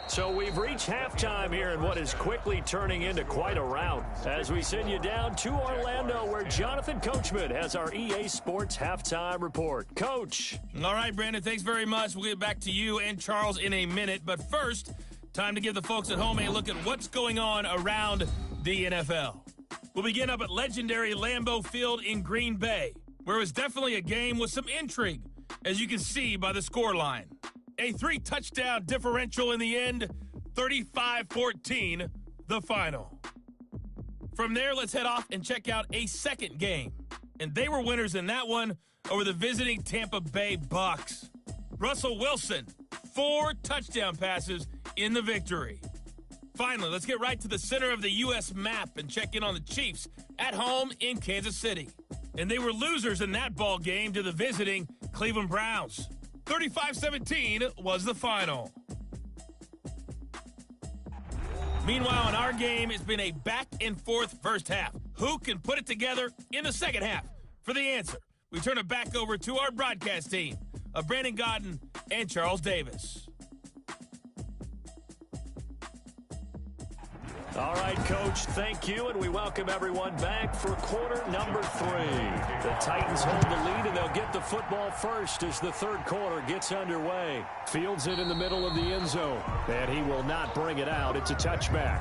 So we've reached halftime here in what is quickly turning into quite a rout as we send you down to Orlando where Jonathan Coachman has our EA Sports halftime report. Coach. All right, Brandon, thanks very much. We'll get back to you and Charles in a minute. But first, time to give the folks at home a look at what's going on around the NFL. We'll begin up at legendary Lambeau Field in Green Bay, where it was definitely a game with some intrigue, as you can see by the scoreline. A 3-touchdown differential in the end, 35-14, the final. From there, let's head off and check out a second game. And they were winners in that one over the visiting Tampa Bay Bucks. Russell Wilson, 4 touchdown passes in the victory. Finally, let's get right to the center of the U.S. map and check in on the Chiefs at home in Kansas City. And they were losers in that ball game to the visiting Cleveland Browns. 35-17 was the final. Meanwhile, in our game, it's been a back-and-forth first half. Who can put it together in the second half? For the answer, we turn it back over to our broadcast team of Brandon Godden and Charles Davis. All right, Coach, thank you, and we welcome everyone back for quarter number 3. The Titans hold the lead, and they'll get the football first as the third quarter gets underway. Fields it in the middle of the end zone, and he will not bring it out. It's a touchback.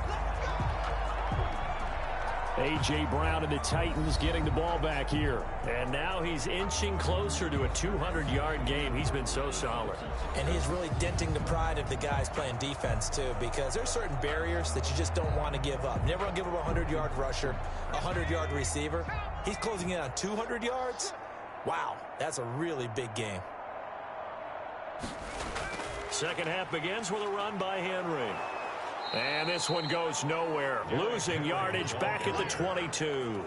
A.J. Brown and the Titans getting the ball back here. And now he's inching closer to a 200-yard game. He's been so solid. And he's really denting the pride of the guys playing defense, too, because there's certain barriers that you just don't want to give up. Never want to give up a 100-yard rusher, a 100-yard receiver. He's closing in on 200 yards. Wow, that's a really big game. Second half begins with a run by Henry. And this one goes nowhere. Losing yardage back at the 22.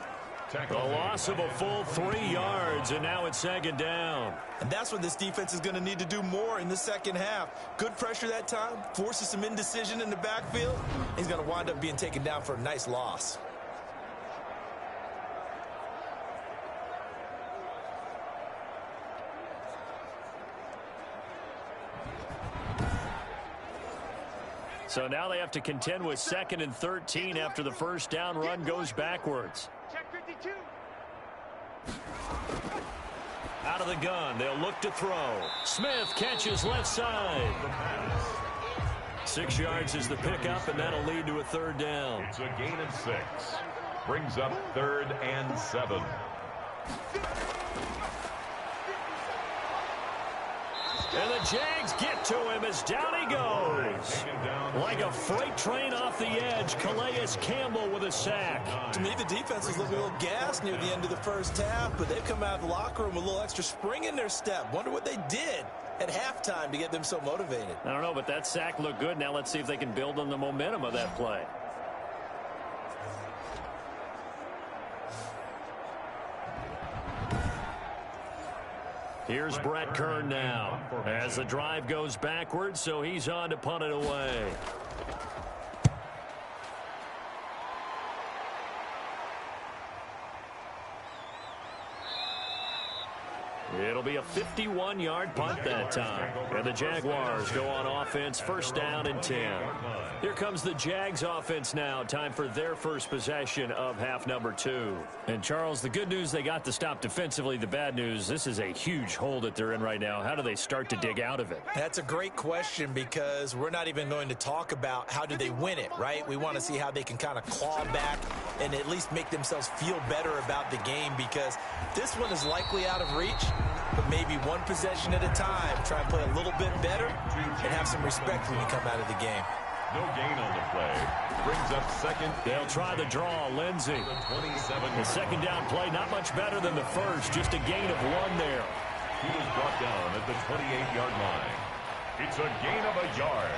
The loss of a full 3 yards, and now it's second down. And that's what this defense is going to need to do more in the second half. Good pressure that time, forces some indecision in the backfield. He's going to wind up being taken down for a nice loss. So now they have to contend with 2nd and 13 after the first down run goes backwards. Check 52. Out of the gun, they'll look to throw. Smith catches left side. 6 yards is the pickup, and that'll lead to a third down. It's a gain of 6. Brings up 3rd and 7. And the Jags get to him as down he goes. Like a freight train off the edge, Calais Campbell with a sack. To me, the defense was looking a little gassed near the end of the first half, but they've come out of the locker room with a little extra spring in their step. Wonder what they did at halftime to get them so motivated. I don't know, but that sack looked good. Now let's see if they can build on the momentum of that play. Here's Brett Kern now as the drive goes backwards, so he's on to punt it away. It'll be a 51-yard punt that time. And the Jaguars go on offense, first down and 10. Here comes the Jags offense now. Time for their first possession of half number 2. And, Charles, the good news, they got to stop defensively. The bad news, this is a huge hole that they're in right now. How do they start to dig out of it? That's a great question because we're not even going to talk about how do they win it, right? We want to see how they can kind of claw back and at least make themselves feel better about the game, because this one is likely out of reach, but maybe one possession at a time. Try and play a little bit better and have some respect when you come out of the game. No gain on the play. Brings up second. They'll try the draw. Lindsey. The second down play, not much better than the first. Just a gain of 1 there. He was brought down at the 28-yard line. It's a gain of a yard.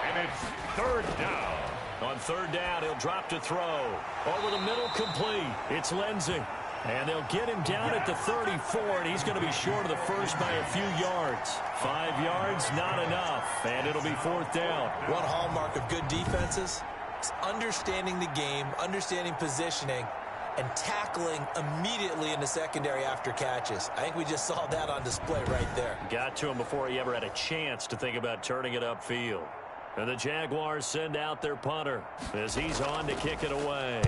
And it's third down. On third down, he'll drop to throw. Over the middle, complete. It's Lindsey. And they'll get him down at the 34, and he's going to be short of the first by a few yards. 5 yards, not enough, and it'll be fourth down. One hallmark of good defenses is understanding the game, understanding positioning, and tackling immediately in the secondary after catches. I think we just saw that on display right there. Got to him before he ever had a chance to think about turning it upfield. And the Jaguars send out their punter as he's on to kick it away.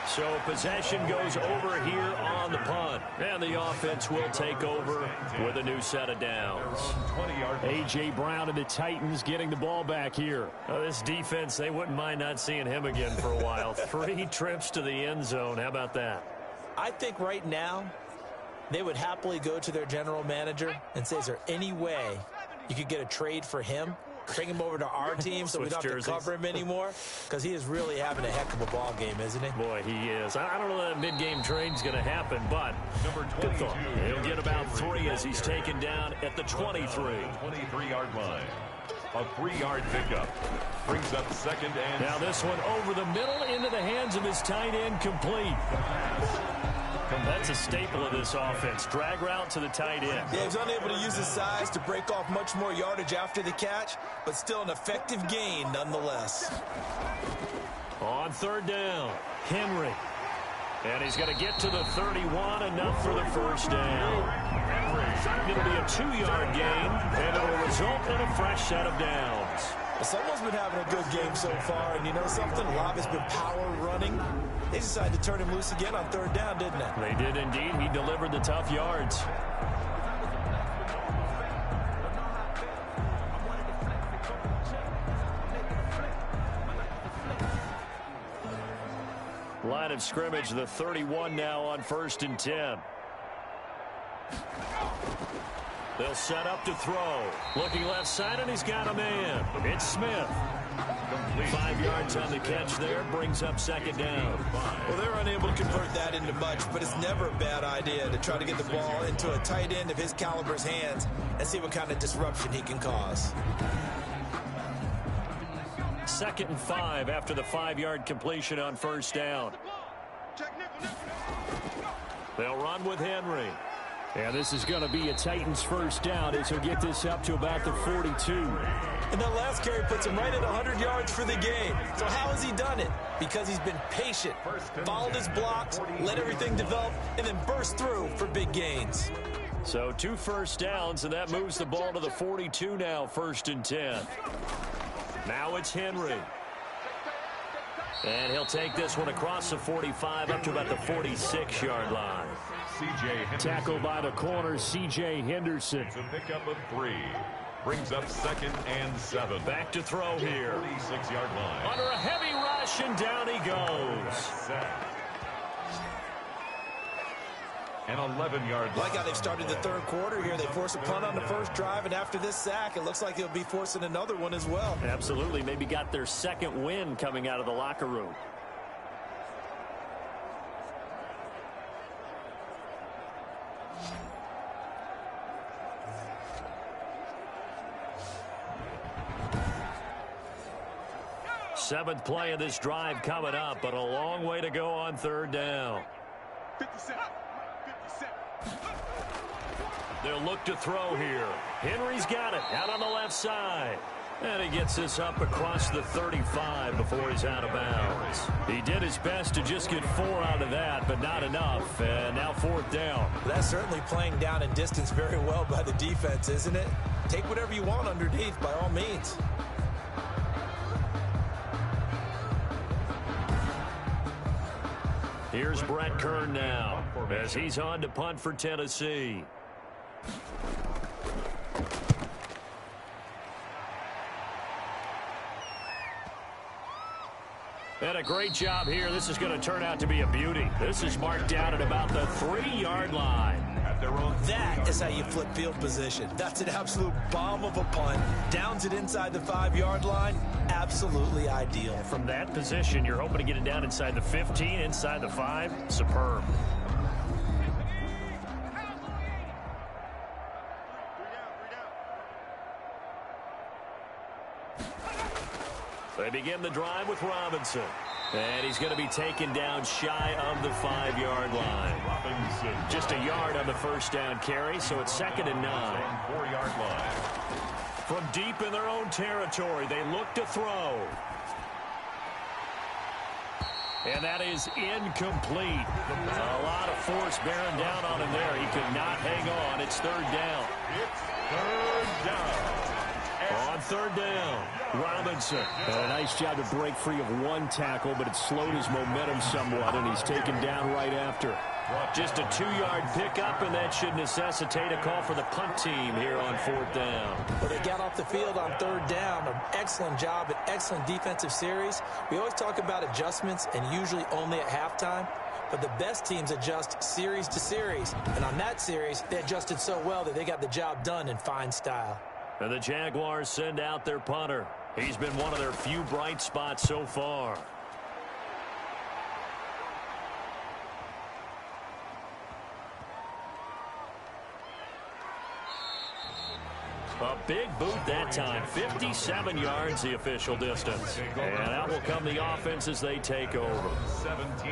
So possession goes over here on the punt. And the offense will take over with a new set of downs. A.J. Brown and the Titans getting the ball back here. This defense, they wouldn't mind not seeing him again for a while. 3 trips to the end zone. How about that? I think right now they would happily go to their general manager and say, is there any way you could get a trade for him? Bring him over to our team so we don't have to cover him anymore, because he is really having a heck of a ball game, isn't he? Boy, he is. I don't know that mid-game trade's going to happen, but good thought. He'll get about 3 as he's taken down at the 23. 23-yard line. A 3-yard pickup. Brings up second and... Now this one over the middle into the hands of his tight end, complete. That's a staple of this offense. Drag route to the tight end. Yeah, he was unable to use his size to break off much more yardage after the catch, but still an effective gain nonetheless. On third down, Henry. And he's going to get to the 31, enough for the first down. It'll be a 2-yard gain, and it'll result in a fresh set of downs. Someone's been having a good game so far, and you know something? A lot has been power running. They decided to turn him loose again on third down, didn't they? They did indeed. He delivered the tough yards. Line of scrimmage, the 31 now on first and 10. They'll set up to throw. Looking left side, and he's got a man. It's Smith. 5 yards on the catch there, brings up second down. Well, they're unable to convert that into much, but it's never a bad idea to try to get the ball into a tight end of his caliber's hands and see what kind of disruption he can cause. 2nd and 5 after the 5-yard completion on first down. They'll run with Henry. And this is going to be a Titans first down as he'll get this up to about the 42. And that last carry puts him right at 100 yards for the game. So how has he done it? Because he's been patient, followed his blocks, let everything develop, and then burst through for big gains. So 2 first downs, and that moves the ball to the 42 now, 1st and 10. Now it's Henry. And he'll take this one across the 45 up to about the 46-yard line. Tackled by the corner, C.J. Henderson. It's a pickup of 3. Brings up 2nd and 7. Back to throw here. 46-yard line. Under a heavy rush, and down he goes. An 11-yard line. Like how they've started the third quarter here. They force a punt on the first drive, and after this sack, it looks like they'll be forcing another one as well. Absolutely. Maybe got their second win coming out of the locker room. Seventh play of this drive coming up, but a long way to go on third down. 57. They'll look to throw here. Henry's got it out on the left side. And he gets this up across the 35 before he's out of bounds. He did his best to just get 4 out of that, but not enough. And now 4th down. That's certainly playing down in distance very well by the defense, isn't it? Take whatever you want underneath, by all means. Here's Brett Kern now as he's on to punt for Tennessee. And a great job here. This is going to turn out to be a beauty. This is marked down at about the 3-yard line. That is how you flip field position. That's an absolute bomb of a punt. Downs it inside the 5-yard line. Absolutely ideal. From that position, you're hoping to get it down inside the 15, inside the 5. Superb. They begin the drive with Robinson. And he's going to be taken down shy of the 5-yard line. Robinson. Just a yard on the first down carry, so it's 2nd and 9. 4-yard line. From deep in their own territory, they look to throw. And that is incomplete. A lot of force bearing down on him there. He could not hang on. It's 3rd down. It's 3rd down. On 3rd down, Robinson. And a nice job to break free of one tackle, but it slowed his momentum somewhat, and he's taken down right after. Just a 2-yard pickup, and that should necessitate a call for the punt team here on 4th down. Well, they got off the field on 3rd down. An excellent job, an excellent defensive series. We always talk about adjustments, and usually only at halftime. But the best teams adjust series to series. And on that series, they adjusted so well that they got the job done in fine style. And the Jaguars send out their punter. He's been one of their few bright spots so far. A big boot that time. 57 yards the official distance. And out will come the offense as they take over.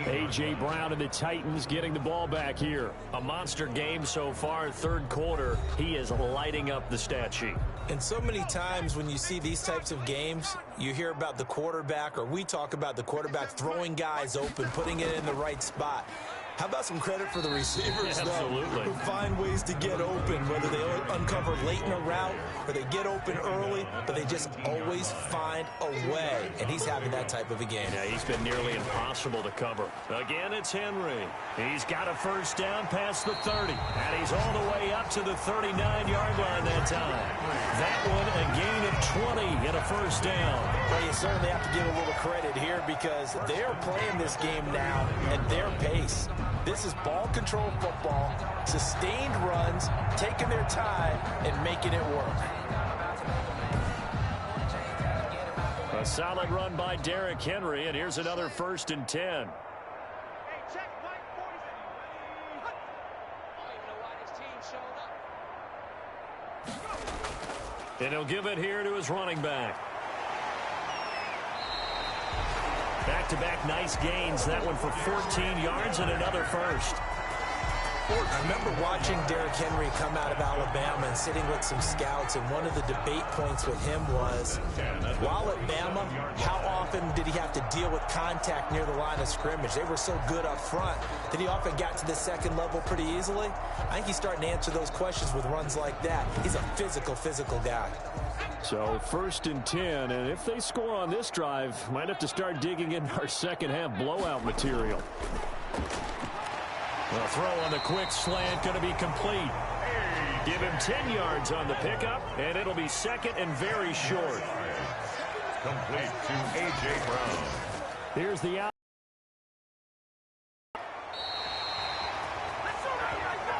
A.J. Brown and the Titans getting the ball back here. A monster game so far. 3rd quarter, he is lighting up the stat sheet. And so many times when you see these types of games, you hear about the quarterback, or we talk about the quarterback throwing guys open, putting it in the right spot. How about some credit for the receivers, Absolutely. though, who find ways to get open, whether they uncover late in a route or they get open early, but they just always find a way. And he's having that type of a game. Yeah, he's been nearly impossible to cover. Again, it's Henry. He's got a 1st down past the 30. And he's all the way up to the 39-yard line that time. That one, a gain of 20 and a 1st down. Well, you certainly have to give a little credit here because they're playing this game now at their pace. This is ball control football, sustained runs, taking their time, and making it work. A solid run by Derrick Henry, and here's another 1st and 10. And he'll give it here to his running back. Back-to-back nice gains. That one for 14 yards and another 1st. I remember watching Derrick Henry come out of Alabama and sitting with some scouts, and one of the debate points with him was, while at Bama, how often did he have to deal with contact near the line of scrimmage? They were so good up front that he often got to the 2nd level pretty easily. I think he's starting to answer those questions with runs like that. He's a physical guy. So 1st and 10, and if they score on this drive, might have to start digging in our second-half blowout material. The throw on the quick slant going to be complete. Give him 10 yards on the pickup, and it'll be 2nd and very short. Complete to A.J. Brown. Here's the out.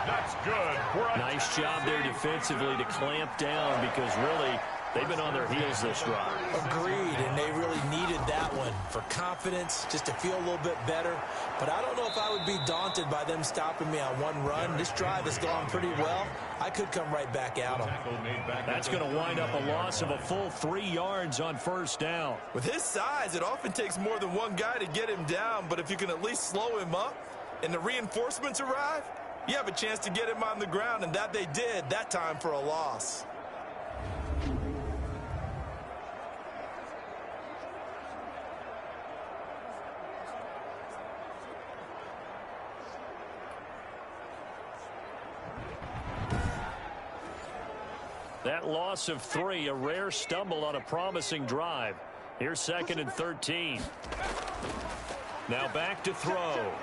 That's good. Nice job there defensively to clamp down because really they've been on their heels this drive. Agreed, and they really needed that one for confidence, just to feel a little bit better. But I don't know if I would be daunted by them stopping me on one run. This drive has gone pretty well. I could come right back at them. That's going to wind up a loss of a full 3 yards on 1st down. With his size, it often takes more than one guy to get him down, but if you can at least slow him up and the reinforcements arrive, you have a chance to get him on the ground, and that they did that time for a loss. That loss of 3, a rare stumble on a promising drive. Here's 2nd and 13. Now back to throw.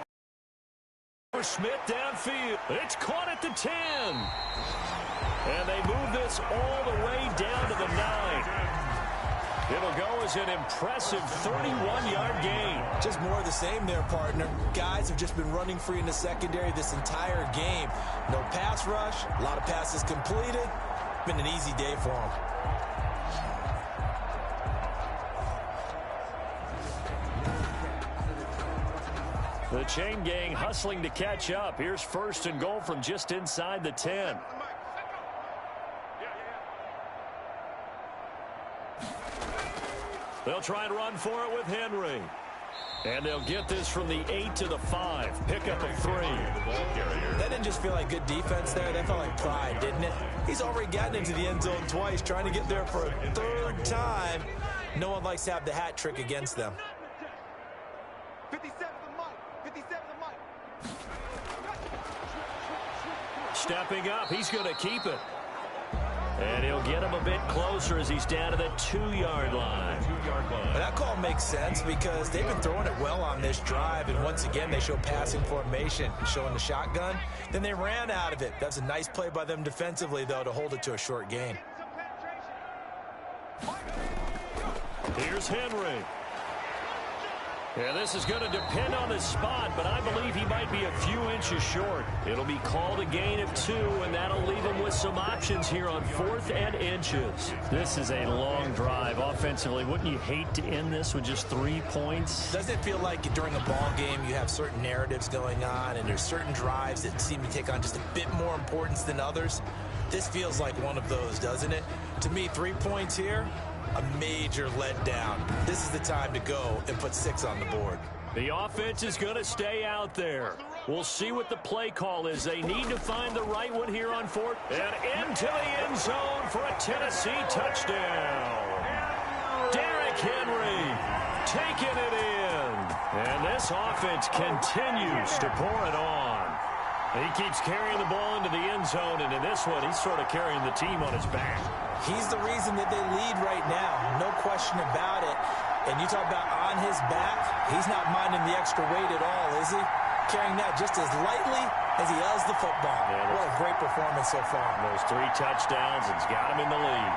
For Smith downfield. It's caught at the 10. And they move this all the way down to the 9. It'll go as an impressive 31-yard gain. Just more of the same there, partner. Guys have just been running free in the secondary this entire game. No pass rush, a lot of passes completed. Been an easy day for them. The chain gang hustling to catch up. Here's 1st and goal from just inside the 10. They'll try and run for it with Henry. And they'll get this from the 8 to the 5. Pickup of 3. That didn't just feel like good defense there. That felt like pride, didn't it? He's already gotten into the end zone twice, trying to get there for a 3rd time. No one likes to have the hat trick against them. 57 the mic. 57 the mic. Stepping up, he's going to keep it. And he'll get him a bit closer as he's down to the 2-yard line. That call makes sense because they've been throwing it well on this drive, and once again they show passing formation, showing the shotgun. Then they ran out of it. That's a nice play by them defensively, though, to hold it to a short gain. Here's Henry. Yeah, this is going to depend on the spot, but I believe he might be a few inches short. It'll be called a gain of 2, and that'll leave him with some options here on 4th and inches. This is a long drive offensively. Wouldn't you hate to end this with just 3 points? Doesn't it feel like during a ball game you have certain narratives going on, and there's certain drives that seem to take on just a bit more importance than others? This feels like one of those, doesn't it? To me, 3 points here, a major letdown. This is the time to go and put 6 on the board. The offense is going to stay out there. We'll see what the play call is. They need to find the right one here on 4th. And into the end zone for a Tennessee touchdown. Derrick Henry taking it in. And this offense continues to pour it on. He keeps carrying the ball into the end zone, and in this one, he's sort of carrying the team on his back. He's the reason that they lead right now, no question about it. And you talk about on his back, he's not minding the extra weight at all, is he? Carrying that just as lightly as he does the football. Yeah, what a great performance so far. Those 3 touchdowns, it's got him in the lead.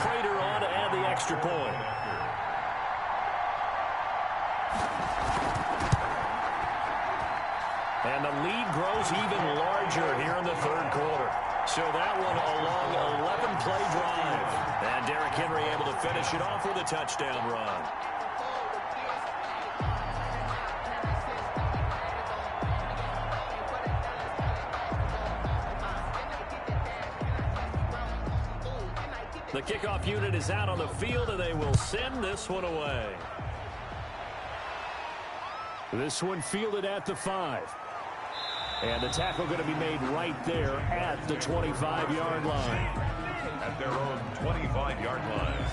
Prater on to add the extra point. And the lead grows even larger here in the 3rd quarter. So that one a long 11-play drive. And Derrick Henry able to finish it off with a touchdown run. The kickoff unit is out on the field, and they will send this one away. This one fielded at the 5. And the tackle going to be made right there at the 25-yard line. At their own 25-yard line.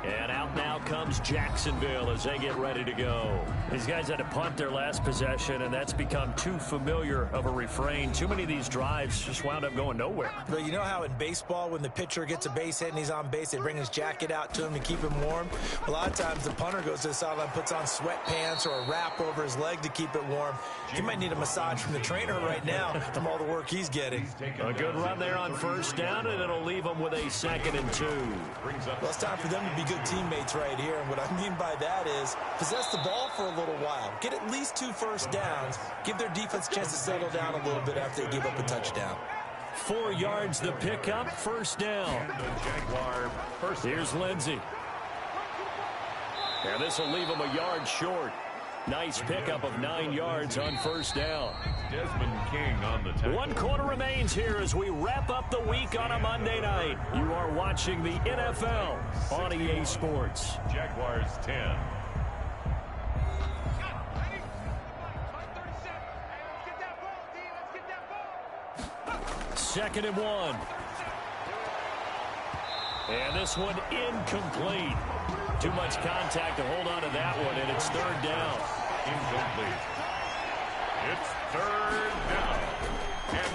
And out now comes Jacksonville as they get ready to go. These guys had to punt their last possession, and that's become too familiar of a refrain. Too many of these drives just wound up going nowhere. But you know how in baseball, when the pitcher gets a base hit and he's on base, they bring his jacket out to him to keep him warm? A lot of times the punter goes to the sideline, puts on sweatpants or a wrap over his leg to keep it warm. He might need a massage from the trainer right now from all the work he's getting. A good run there on 1st down, and it'll leave them with a 2nd and 2. Well, it's time for them to be good teammates right here, and what I mean by that is possess the ball for a little while, get at least 2 first downs, give their defense a chance to settle down a little bit after they give up a touchdown. 4 yards the pickup, 1st down. Here's Lindsey. And this will leave him a yard short. Nice pickup of 9 yards on 1st down. Desmond King on the tackle. 1 quarter remains here as we wrap up the week on a Monday night. You are watching the NFL on EA Sports. Jaguars 10. 2nd and 1. And this one incomplete. Too much contact to hold on to that one, and it's 3rd down. Incomplete. It's 3rd down.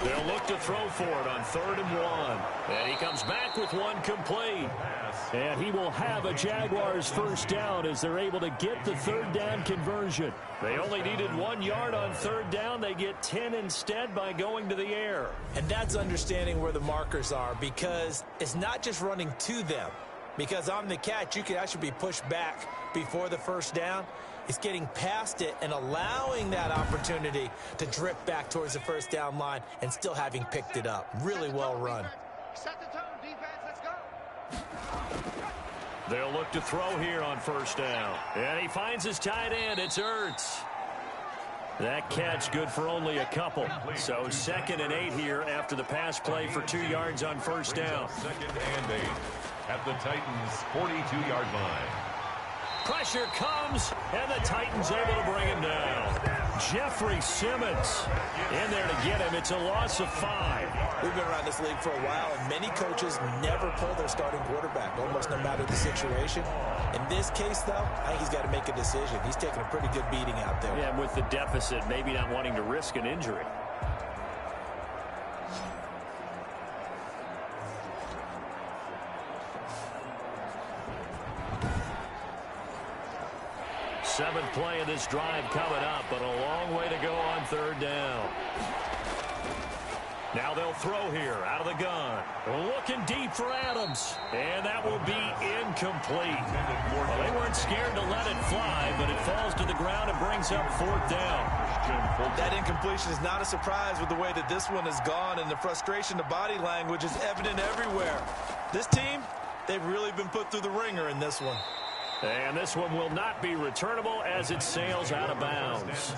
They'll look to throw for it on 3rd and 1. And he comes back with one complete. And he will have a Jaguars first down as they're able to get the 3rd down conversion. They only needed 1 yard on 3rd down. They get 10 instead by going to the air. And that's understanding where the markers are, because it's not just running to them. Because on the catch, you can actually be pushed back before the first down. It's getting past it and allowing that opportunity to drift back towards the first down line and still having picked it up. Really well run. Set the tone, defense, let's go. They'll look to throw here on 1st down. And he finds his tight end. It's Ertz. That catch good for only a couple. So 2nd and 8 here after the pass play for 2 yards on 1st down. 2nd and 8 at the Titans' 42-yard line. Pressure comes, and the Titans able to bring him down. Jeffrey Simmons in there to get him. It's a loss of 5. We've been around this league for a while, and many coaches never pull their starting quarterback, almost no matter the situation. In this case, though, I think he's got to make a decision. He's taking a pretty good beating out there. Yeah, with the deficit, maybe not wanting to risk an injury. Seventh play of this drive coming up, but a long way to go on 3rd down. Now they'll throw here out of the gun. Looking deep for Adams. And that will be incomplete. Well, they weren't scared to let it fly, but it falls to the ground and brings up 4th down. That incompletion is not a surprise with the way that this one has gone, and the frustration, the body language is evident everywhere. This team, they've really been put through the ringer in this one. And this one will not be returnable as it sails out of bounds.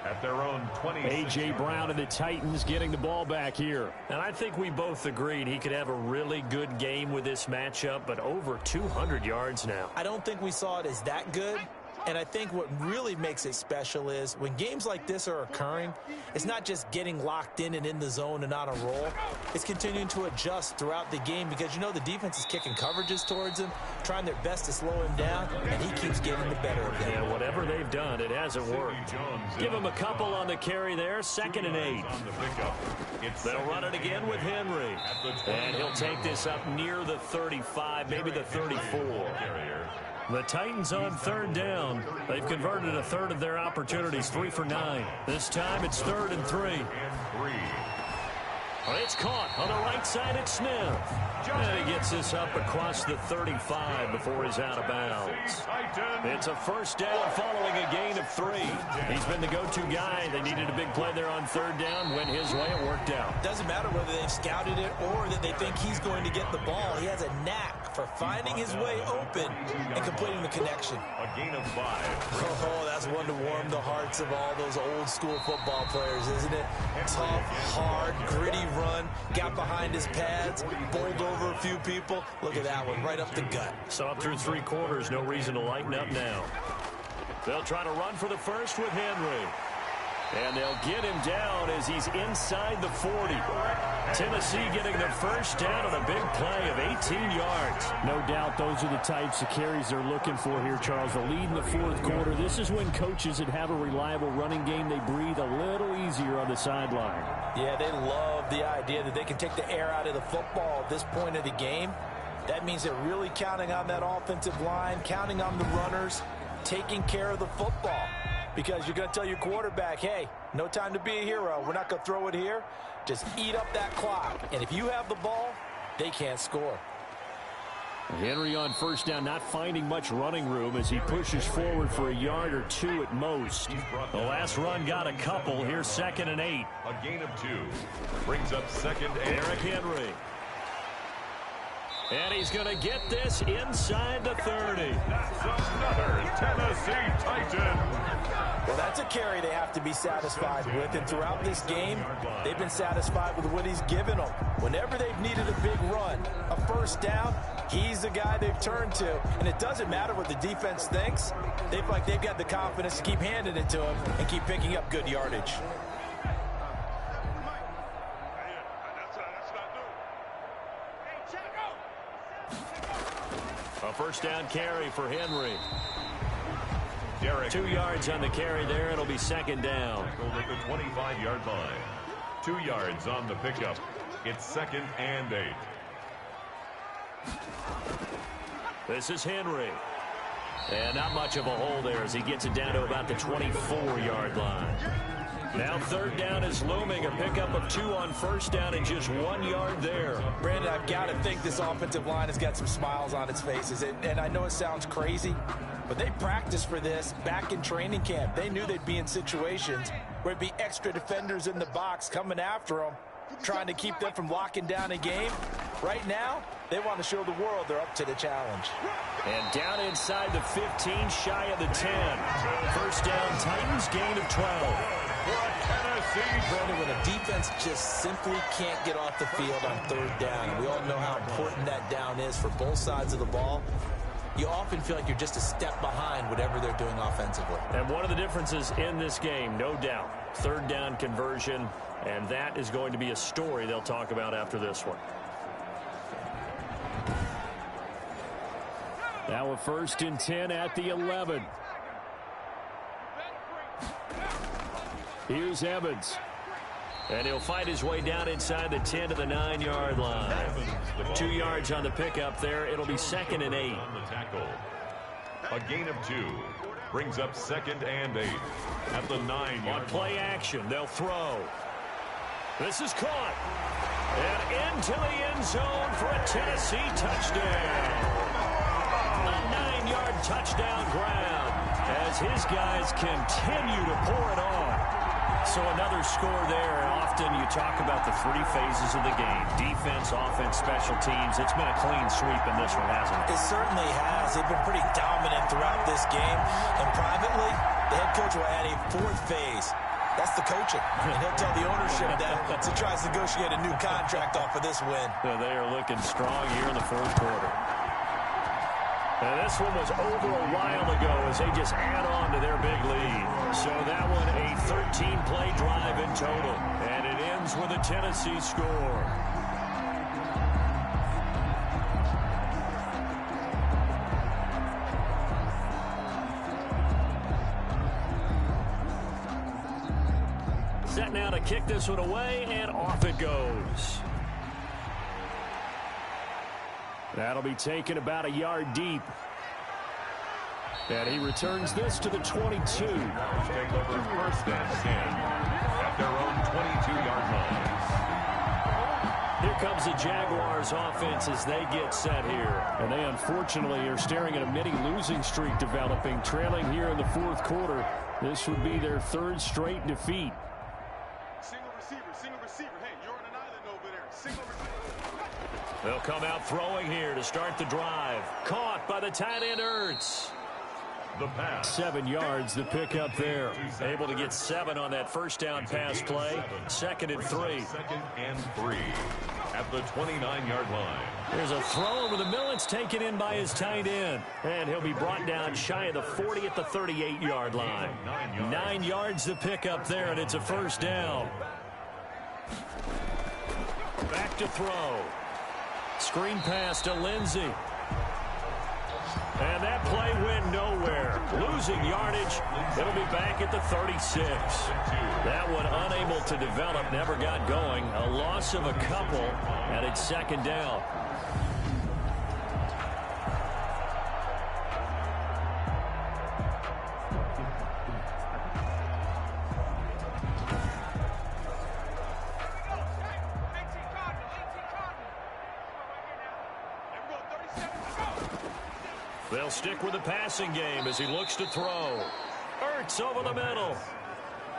At their own 20. A.J. Brown and the Titans getting the ball back here. And I think we both agreed he could have a really good game with this matchup, but over 200 yards now. I don't think we saw it as that good. And I think what really makes it special is when games like this are occurring, it's not just getting locked in and in the zone and on a roll. It's continuing to adjust throughout the game because, you know, the defense is kicking coverages towards him, trying their best to slow him down, and he keeps getting the better of them. Yeah, whatever they've done, it hasn't worked. Give him a couple on the carry there, 2nd and 8. They'll run it again with Henry. And he'll take this up near the 35, maybe the 34. The Titans on 3rd down. They've converted a third of their opportunities, 3 for 9. This time it's 3rd and 3. It's caught on the right side. It's Smith. And he gets this up across the 35 before he's out of bounds. It's a 1st down following a gain of 3. He's been the go-to guy. They needed a big play there on 3rd down. Went his way. It worked out. Doesn't matter whether they've scouted it or that they think he's going to get the ball. He has a knack for finding his way open and completing the connection. A gain of 5. Oh, that's one to warm the hearts of all those old school football players, isn't it? Tough, hard, gritty run, got behind his pads, bowled over a few people. Look at that one, right up the gut. So up through 3 quarters, no reason to lighten up now. They'll try to run for the first with Henry. And they'll get him down as he's inside the 40. Tennessee getting the first down on a big play of 18 yards. No doubt those are the types of carries they're looking for here, Charles. The lead in the 4th quarter. This is when coaches that have a reliable running game, they breathe a little easier on the sideline. Yeah, they love the idea that they can take the air out of the football at this point of the game. That means they're really counting on that offensive line, counting on the runners, taking care of the football. Because you're going to tell your quarterback, hey, no time to be a hero. We're not going to throw it here. Just eat up that clock. And if you have the ball, they can't score. Henry on 1st down, not finding much running room as he pushes forward for a yard or 2 at most. The last run got a couple. Here's 2nd and 8. A gain of 2. Brings up 2nd and Derrick Henry. And he's going to get this inside the 30. That's another Tennessee Titan. Well, that's a carry they have to be satisfied with. And throughout this game, they've been satisfied with what he's given them. Whenever they've needed a big run, a 1st down, he's the guy they've turned to. And it doesn't matter what the defense thinks. They feel like they've got the confidence to keep handing it to him and keep picking up good yardage. A 1st down carry for Henry. Derrick 2 yards on the carry there. It'll be 2nd down. at the 25-yard line. 2 yards on the pickup. It's 2nd and 8. This is Henry. And not much of a hole there as he gets it down to about the 24-yard line. Now 3rd down is looming. A pickup of 2 on 1st down and just 1 yard there. Brandon, I've got to think this offensive line has got some smiles on its faces. And I know it sounds crazy, but they practiced for this back in training camp. They knew they'd be in situations where it'd be extra defenders in the box coming after them, trying to keep them from locking down a game. Right now, they want to show the world they're up to the challenge. And down inside the 15, shy of the 10. 1st down, Titans, gain of 12. Brandon, when a defense just simply can't get off the field on 3rd down, and we all know how important that down is for both sides of the ball, you often feel like you're just a step behind whatever they're doing offensively. And one of the differences in this game, no doubt, 3rd down conversion, and that is going to be a story they'll talk about after this one. Now a 1st and 10 at the 11. Here's Evans. And he'll fight his way down inside the 10 to the 9-yard line. 2 yards on the pickup there. It'll be 2nd and 8. On the tackle. A gain of 2 brings up 2nd and 8 at the 9-yard On play action, they'll throw. This is caught. And into the end zone for a Tennessee touchdown. A 9-yard touchdown grab as his guys continue to pour it on. So another score there, and often you talk about the 3 phases of the game. Defense, offense, special teams. It's been a clean sweep in this one, hasn't it? It certainly has. They've been pretty dominant throughout this game. And privately, the head coach will add a 4th phase. That's the coaching. And he'll tell the ownership that as he tries to negotiate a new contract off of this win. So they are looking strong here in the 4th quarter. And this one was over a while ago as they just add on to their big lead. So that one a 13-play drive in total. And it ends with a Tennessee score. Set now to kick this one away, and off it goes. That'll be taken about a yard deep. And he returns this to the 22. Take over 1st and 10 at their own 22-yard line. Here comes the Jaguars offense as they get set here. And they unfortunately are staring at a mini losing streak developing, trailing here in the 4th quarter. This would be their 3rd straight defeat. Single receiver. Hey, you're on an island over there. Single receiver. They'll come out throwing here to start the drive. Caught by the tight end Ertz. The pass. 7 yards, the pickup there. Able to get 7 on that 1st down pass play. 2nd and 3. 2nd and 3 at the 29-yard line. There's a throw over the middle. It's taken in by his tight end. And he'll be brought down shy of the 40 at the 38-yard line. 9 yards the pickup there, and it's a 1st down. Back to throw. Screen pass to Lindsey. And that play went nowhere. Losing yardage. It'll be back at the 36. That one unable to develop, never got going. A loss of a couple, and it's 2nd down. They'll stick with the passing game as he looks to throw. Ertz over the middle.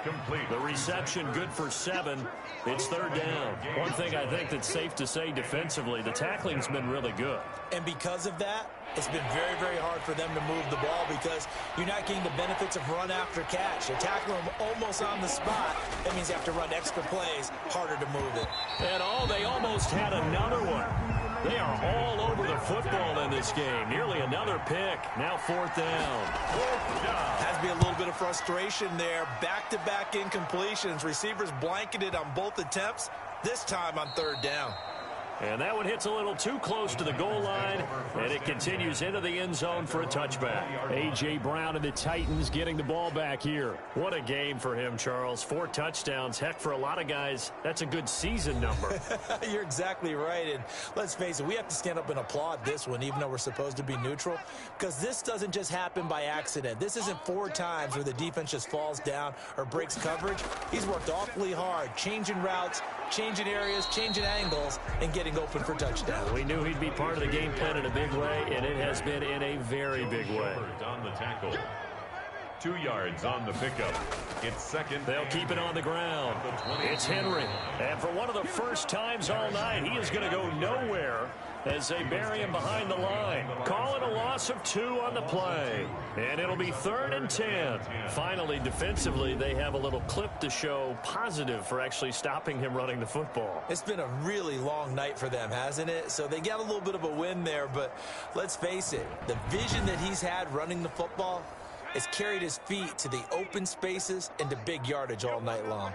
Complete. The reception good for 7. It's 3rd down. One thing I think that's safe to say defensively, the tackling's been really good. And because of that, it's been very, very hard for them to move the ball because you're not getting the benefits of run after catch. You're tackling them almost on the spot. That means you have to run extra plays, harder to move it. And they almost had another one. They are all over the football in this game. Nearly another pick. Now 4th down. Has to be a little bit of frustration there. Back-to-back incompletions. Receivers blanketed on both attempts, this time on 3rd down. And that one hits a little too close to the goal line, and it continues into the end zone for a touchback. A.J. Brown and the Titans getting the ball back here. What a game for him, Charles. 4 touchdowns. Heck, for a lot of guys, that's a good season number. You're exactly right. And let's face it, we have to stand up and applaud this one, even though we're supposed to be neutral, because this doesn't just happen by accident. This isn't 4 times where the defense just falls down or breaks coverage. He's worked awfully hard, changing routes, changing areas, changing angles, and getting open for touchdowns. We knew he'd be part of the game plan in a big way, and it has been in a very big way. On the tackle. 2 yards on the pickup. It's second. They'll keep it on the ground. It's Henry. And for one of the first times all night, he is going to go nowhere as they bury him behind the line. Calling a loss of 2 on the play. And it'll be 3rd and 10. Finally, defensively, they have a little clip to show positive for actually stopping him running the football. It's been a really long night for them, hasn't it? So they got a little bit of a win there, but let's face it, the vision that he's had running the football has carried his feet to the open spaces and to big yardage all night long.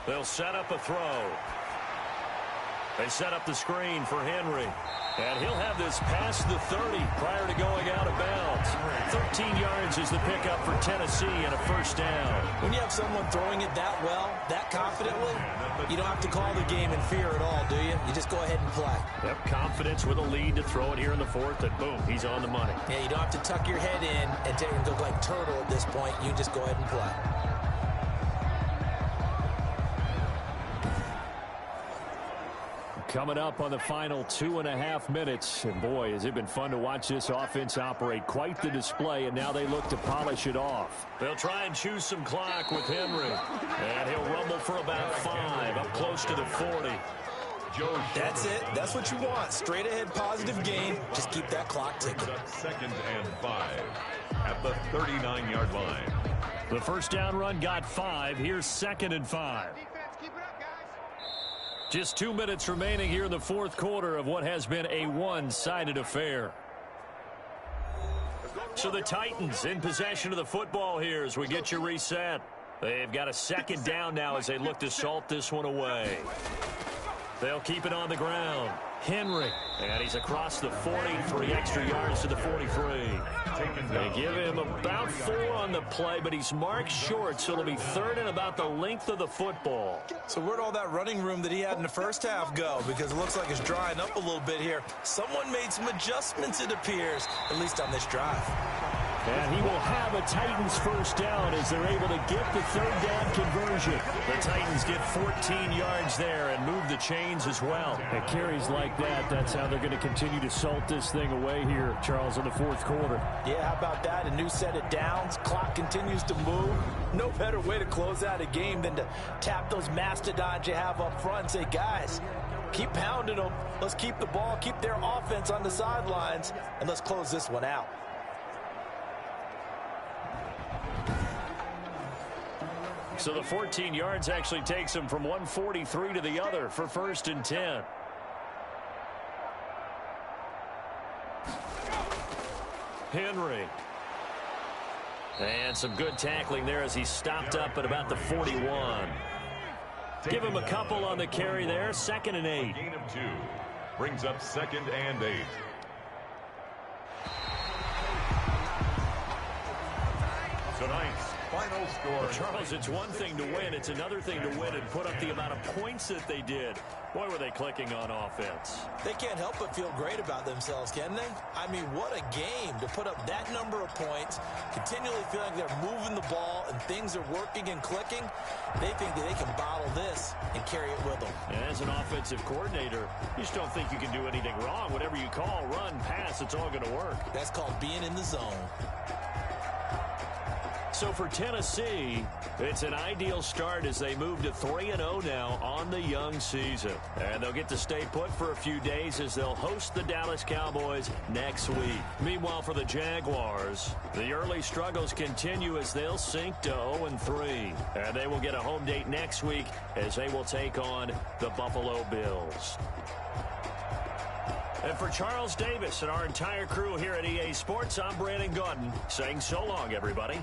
They'll set up a throw. They set up the screen for Henry. And he'll have this past the 30 prior to going out of bounds. 13 yards is the pickup for Tennessee and a first down. When you have someone throwing it that well, that confidently, you don't have to call the game in fear at all, do you? You just go ahead and play. Yep, confidence with a lead to throw it here in the 4th, and boom, he's on the money. Yeah, you don't have to tuck your head in and take him to look like turtle at this point. You just go ahead and play. Coming up on the final 2.5 minutes. And boy, has it been fun to watch this offense operate. Quite the display, and now they look to polish it off. They'll try and choose some clock with Henry. And he'll rumble for about 5, up close to the 40. That's it. That's what you want. Straight ahead positive gain. Just keep that clock ticking. 2nd and 5 at the 39-yard line. The first down run got 5. Here's 2nd and 5. Just 2 minutes remaining here in the 4th quarter of what has been a one-sided affair. So the Titans in possession of the football here as we get you reset. They've got a 2nd down now as they look to salt this one away. They'll keep it on the ground. Henry. And he's across the 40, 3 extra yards to the 43. They give him about 4 on the play, but he's marked short, so it'll be 3rd and about the length of the football. So where'd all that running room that he had in the first half go? Because it looks like it's drying up a little bit here. Someone made some adjustments, it appears, at least on this drive. And he will have a Titans first down as they're able to get the 3rd down conversion. The Titans get 14 yards there and move the chains as well. And carries like that, that's how they're going to continue to salt this thing away here, Charles, in the 4th quarter. Yeah, how about that? A new set of downs. Clock continues to move. No better way to close out a game than to tap those mastodons you have up front and say, guys, keep pounding them. Let's keep the ball, keep their offense on the sidelines, and let's close this one out. So the 14 yards actually takes him from 143 to the other for 1st and 10. Henry. And some good tackling there as he stopped up at about the 41. Give him a couple on the carry there. 2nd and 8. Gain of 2 brings up 2nd and 8. Tonight's final score. Charles, it's one thing to win. It's another thing to win and put up the amount of points that they did. Boy, were they clicking on offense. They can't help but feel great about themselves, can they? I mean, what a game to put up that number of points, continually feeling like they're moving the ball and things are working and clicking. They think that they can bottle this and carry it with them. And as an offensive coordinator, you just don't think you can do anything wrong. Whatever you call, run, pass, it's all going to work. That's called being in the zone. So for Tennessee, it's an ideal start as they move to 3-0 now on the young season. And they'll get to stay put for a few days as they'll host the Dallas Cowboys next week. Meanwhile, for the Jaguars, the early struggles continue as they'll sink to 0-3. And they will get a home date next week as they will take on the Buffalo Bills. And for Charles Davis and our entire crew here at EA Sports, I'm Brandon Gaudin saying so long, everybody.